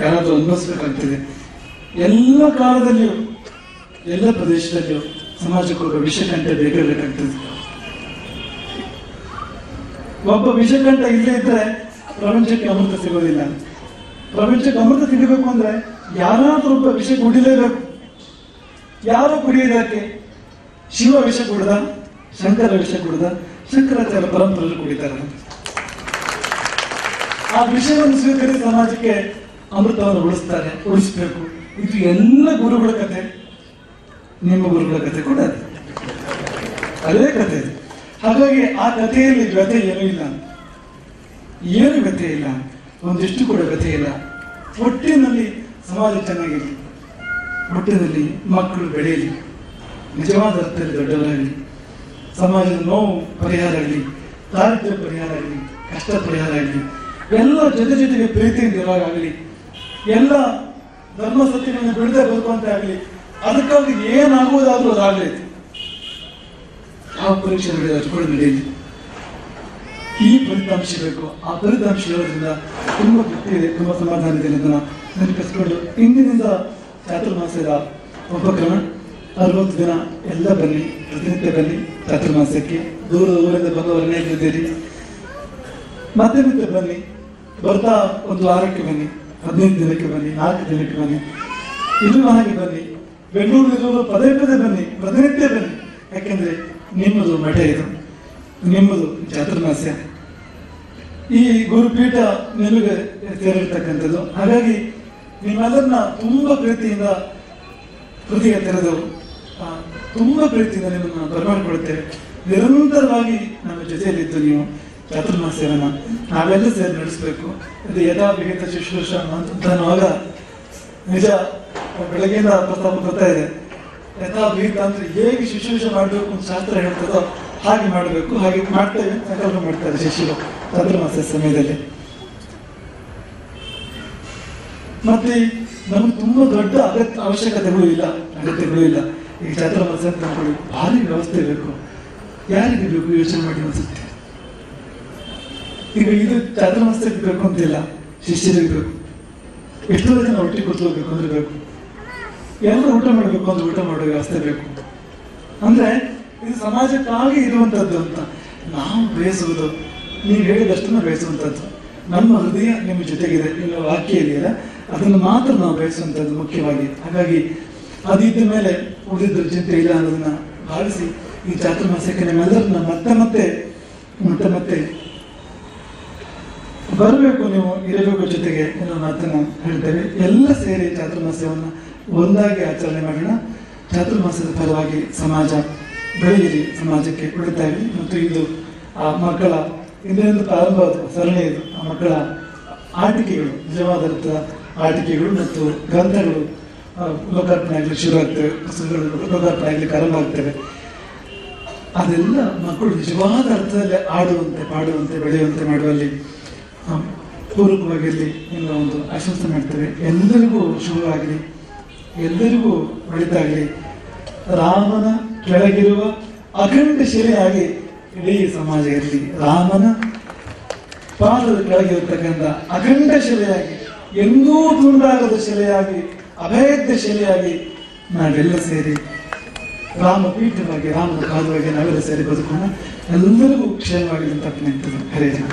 ಯಾರಾದ್ರೂ ಅನುಭವಿಸಬೇಕಾಗ್ತದೆ. ಎಲ್ಲ ಕಾಲದಲ್ಲಿಯೂ ಎಲ್ಲ ಪ್ರದೇಶದಲ್ಲಿಯೂ ಸಮಾಜಕ್ಕೆ ಒಬ್ಬ ವಿಷಕಂಠ ಬೇಕಾಗ್ತದೆ. ಒಬ್ಬ ವಿಷಕಂಠ ಇಲ್ಲೇ ಇದ್ರೆ ಪ್ರಪಂಚಕ್ಕೆ ಅಮೃತ ಸಿಗೋದಿಲ್ಲ. ಪ್ರಪಂಚಕ್ಕೆ ಅಮೃತ ಸಿಗಬೇಕು ಅಂದ್ರೆ ಯಾರಾದ್ರೂ ಒಬ್ಬ ವಿಷ ಕುಡಿಲೇಬೇಕು. ಯಾರು ಕುಡಿಯೋದಕ್ಕೆ? ಶಿವ ವಿಷ ಕುಡಿದ, ಶಂಕರ ವಿಷ ಕುಡಿದ, ಶಂಕರಾಚಾರ್ಯ ಪರಂಪರೆಯಲ್ಲಿ ಕುಡಿತಾರೆ. ಆ ವಿಷಯವನ್ನು ಸ್ವೀಕರಿಸಿ ಸಮಾಜಕ್ಕೆ ಅಮೃತವನ್ನು ಉಳಿಸ್ಬೇಕು. ಇದು ಎಲ್ಲ ಗುರುಗಳ ಕಥೆ, ನಿಮ್ಮ ಗುರುಗಳ ಕಥೆ ಕೂಡ ಅದೇ ಕಥೆ. ಹಾಗಾಗಿ ಆ ಕಥೆಯಲ್ಲಿ ವ್ಯಥೆ ಏನೂ ಇಲ್ಲ, ಏನು ವ್ಯಥೆ ಇಲ್ಲ, ಒಂದಿಷ್ಟು ಕೂಡ ವ್ಯಥೆ ಇಲ್ಲ. ಒಟ್ಟಿನಲ್ಲಿ ಸಮಾಜ ಚೆನ್ನಾಗಿರಲಿ, ಒಟ್ಟಿನಲ್ಲಿ ಮಕ್ಕಳು ಬೆಳೆಯಲಿ, ನಿಜವಾದ ಅರ್ಥದಲ್ಲಿ ದೊಡ್ಡವರಾಗಲಿ, ಸಮಾಜದ ನೋವು ಪರಿಹಾರ ಆಗಲಿ, ದಾರಿದ್ರ್ಯ ಪರಿಹಾರ ಆಗಲಿ, ಕಷ್ಟ ಪರಿಹಾರ ಆಗಲಿ, ಎಲ್ಲ ಜೊತೆಗೆ ಪ್ರೀತಿಯಿಂದ ಇರೋವಾಗಲಿ, ಎಲ್ಲ ಧರ್ಮ ಸತ್ಯಗಳನ್ನು ಬಿಡದೆ ಬದುಕುವಂತೆ ಆಗಲಿ. ಅದಕ್ಕಾಗಿ ಏನಾಗುವುದಾದ್ರೂ ಅದಾಗಲಿ. ಯಾವ ಪರೀಕ್ಷೆ ನಡೆಯೋದು ಕೂಡ ನಡೆಯಲಿ. ಈ ಫಲಿತಾಂಶ ಬೇಕು. ಆ ಫಲಿತಾಂಶ ಇರೋದ್ರಿಂದ ತುಂಬಾ ತೃಪ್ತಿ ಇದೆ, ತುಂಬಾ ಸಮಾಧಾನ ಇದೆ ಅನ್ನೋದನ್ನ ನೆನಪಿಸ್ಕೊಂಡು ಇಂದಿನಿಂದ ಚಾತುರ್ಮಾಸದ ಉಪಕ್ರಮ 60 ದಿನ ಎಲ್ಲ ಬನ್ನಿ, ಪ್ರತಿನಿತ್ಯ ಬನ್ನಿ ಚಾತುರ್ಮಾಸಕ್ಕೆ. ಊರಿಂದ ಬಂದವರನ್ನೇ ಇದ್ದೀರಿ, ಮತ್ತೆ ಮತ್ತೆ ಬನ್ನಿ. ಬರ್ತಾ ಒಂದು ವಾರಕ್ಕೆ ಬನ್ನಿ, 15 ದಿನಕ್ಕೆ ಬನ್ನಿ, 4 ದಿನಕ್ಕೆ ಬನ್ನಿ, ಇಲ್ಲೂ ಹಾಗೆ ಬನ್ನಿ. ಬೆಂಗಳೂರು ಪದೇ ಬನ್ನಿ, ಪ್ರತಿನಿತ್ಯ ಬನ್ನಿ. ಯಾಕೆಂದ್ರೆ ನಿಮ್ಮದು ಮಠ ಇದು, ನಿಮ್ಮದು ಚಾತುರ್ಮಾಸ್ಯ. ಈ ಗುರುಪೀಠ ನಿಮಗೆ ಸೇರಿರ್ತಕ್ಕಂಥದ್ದು. ಹಾಗಾಗಿ ನಿಮ್ಮೆಲ್ಲರನ್ನ ತುಂಬಾ ಪ್ರೀತಿಯಿಂದ ಹೃದಯ ತೆರೆದು ತುಂಬಾ ಪ್ರೀತಿಯಿಂದ ನಿಮ್ಮನ್ನು ಬರಮಾಡಿಕೊಳ್ತೇವೆ. ನಿರಂತರವಾಗಿ ನಮ್ಮ ಜೊತೆಯಲ್ಲಿದ್ದು ನೀವು ಚಾತುರ್ಮಾಸ್ಯವನ್ನ ನಾವೆಲ್ಲ ಸೇರಿ ನಡೆಸಬೇಕು. ಇದು ಯಥಾವಿಹಿತ ಶುಶ್ರೂಷ ಅಂತನ್ನುವಾಗ ನಿಜ ಬೆಳಗ್ಗೆಯಿಂದ ಪ್ರಸ್ತಾಪ ಬರ್ತಾ ಇದೆ. ಯಥಾವಿಹಿತ ಅಂದ್ರೆ ಹೇಗೆ ಶುಶ್ರೂಷೆ ಮಾಡಬೇಕು ಅಂತ ಶಾಸ್ತ್ರ ಹೇಳ್ತದೋ ಹಾಗೆ ಮಾಡಬೇಕು. ಹಾಗೆ ಮಾಡ್ತೇವೆ, ಸಂಕಲ್ಪ ಮಾಡ್ತಾರೆ ಶಿಷ್ಯರು ಚಾತುರ್ಮಾಸ ಸಮಯದಲ್ಲಿ. ಮತ್ತೆ ನಮ್ಗೆ ತುಂಬಾ ದೊಡ್ಡ ಅಗತ್ಯಗಳು ಇಲ್ಲ. ಈಗ ಚಾತುರ್ಮಾಸ ಅಂತ ಅನ್ಕೊಳ್ಳಿ, ಭಾರಿ ವ್ಯವಸ್ಥೆ ಬೇಕು. ಯಾರಿಗೆ ಬೇಕು ಯೋಚನೆ ಮಾಡಿ ಅನ್ಸುತ್ತೆ. ಈಗ ಇದು ಚಾತುರ್ಮಾಸಕ್ಕೆ ಬೇಕು ಅಂತಿಲ್ಲ, ಶಿಷ್ಯರಿಗೆ ಬೇಕು. ಎಷ್ಟೋ ಜನ ಒಟ್ಟಿಗೆ ಕೂತ್ಕೋಬೇಕು ಅಂದ್ರೆ ಬೇಕು. ಎಲ್ಲರೂ ಊಟ ಮಾಡಬೇಕು ಅಂದ್ರೆ ಊಟ ಮಾಡೋ ವ್ಯವಸ್ಥೆ ಬೇಕು. ಅಂದ್ರೆ ಇದು ಸಮಾಜಕ್ಕಾಗಿ ಇರುವಂತದ್ದು ಅಂತ ನಾವು ಬಯಸುವುದು, ನೀವು ಹೇಳಿದಷ್ಟನ್ನು ಬಯಸುವಂಥದ್ದು. ನಮ್ಮ ಹೃದಯ ನಿಮ್ಮ ಜೊತೆಗಿದೆ, ನಿಮ್ಮ ವಾಕ್ಯ ಇದೆಯಲ್ಲ ಅದನ್ನು ಮಾತ್ರ ನಾವು ಬಯಸುವಂಥದ್ದು ಮುಖ್ಯವಾಗಿ. ಹಾಗಾಗಿ ಅದಿದ್ದ ಮೇಲೆ ಉಳಿದ ಚಿಂತೆ ಇಲ್ಲ ಅನ್ನೋದನ್ನ ಭಾವಿಸಿ ಈ ಚಾತುರ್ಮಾಸಕ್ಕೆ ನಿಮ್ಮೆಲ್ಲರನ್ನ ಮತ್ತೆ ಮತ್ತೆ ಬರಬೇಕು, ನೀವು ಇರಬೇಕು ಜೊತೆಗೆ ಎನ್ನುವ ಮಾತನ್ನ ಹೇಳ್ತೇವೆ. ಎಲ್ಲ ಸೇರಿ ಚಾತುರ್ಮಾಸವನ್ನು ಒಂದಾಗಿ ಆಚರಣೆ ಮಾಡೋಣ. ಚಾತುರ್ಮಾಸದ ಫಲವಾಗಿ ಸಮಾಜ ಬೆಳೆಯಲಿ, ಸಮಾಜಕ್ಕೆ ಉಳಿತಾಗಿ. ಮತ್ತು ಇದು ಆ ಮಕ್ಕಳ ಇಂದಿನಿಂದ ಪ್ರಾರಂಭವಾದ ಸರಣಿ ಇದು. ಆ ಮಕ್ಕಳ ಆಟಿಕೆಗಳು, ನಿಜವಾದ ಅರ್ಥದ ಆಟಿಕೆಗಳು ಮತ್ತು ಗ್ರಂಥಗಳು ಲೋಕಾರ್ಪಣೆ ಆಗ್ಲಿಕ್ಕೆ ಶುರು ಆಗ್ತವೆ, ಪುಸ್ತಕಗಳು ಲೋಕಾರ್ಪಣೆ ಆಗ್ಲಿಕ್ಕೆ ಆರಂಭ ಆಗ್ತವೆ. ಅದೆಲ್ಲ ಮಕ್ಕಳು ನಿಜವಾದ ಅರ್ಥದಲ್ಲಿ ಆಡುವಂತೆ, ಪಾಡುವಂತೆ, ಬೆಳೆಯುವಂತೆ ಮಾಡುವಲ್ಲಿ ಪೂರಕವಾಗಿರಲಿ ಎನ್ನುವ ಒಂದು ಆಶ್ವಾಸ ಮಾಡ್ತೇವೆ. ಎಲ್ಲರಿಗೂ ಶುಭವಾಗಲಿ, ಎಲ್ಲರಿಗೂ ಒಳಿತಾಗಲಿ. ರಾಮನ ಕೆಳಗಿರುವ ಅಖಂಡ ಶಿಲೆಯಾಗಿ ಇಡೀ ಸಮಾಜ ಇರಲಿ. ರಾಮನ ಪಾದದ ಕೆಳಗಿರತಕ್ಕಂಥ ಅಖಂಡ ಶಿಲೆಯಾಗಿ, ಎಂದೂ ತುಂಡಾಗದ ಶಿಲೆಯಾಗಿ, ಅಭೇದ್ಯ ಶಿಲೆಯಾಗಿ ನಾವೆಲ್ಲ ಸೇರಿ ರಾಮಪೀಠವಾಗಿ, ರಾಮನ ಪಾದವಾಗಿ ನಾವೆಲ್ಲ ಸೇರಿ ಬದುಕೋಣ. ಎಲ್ಲರಿಗೂ ಕ್ಷೇಮವಾಗಿ ಅಂತ ಹರೇ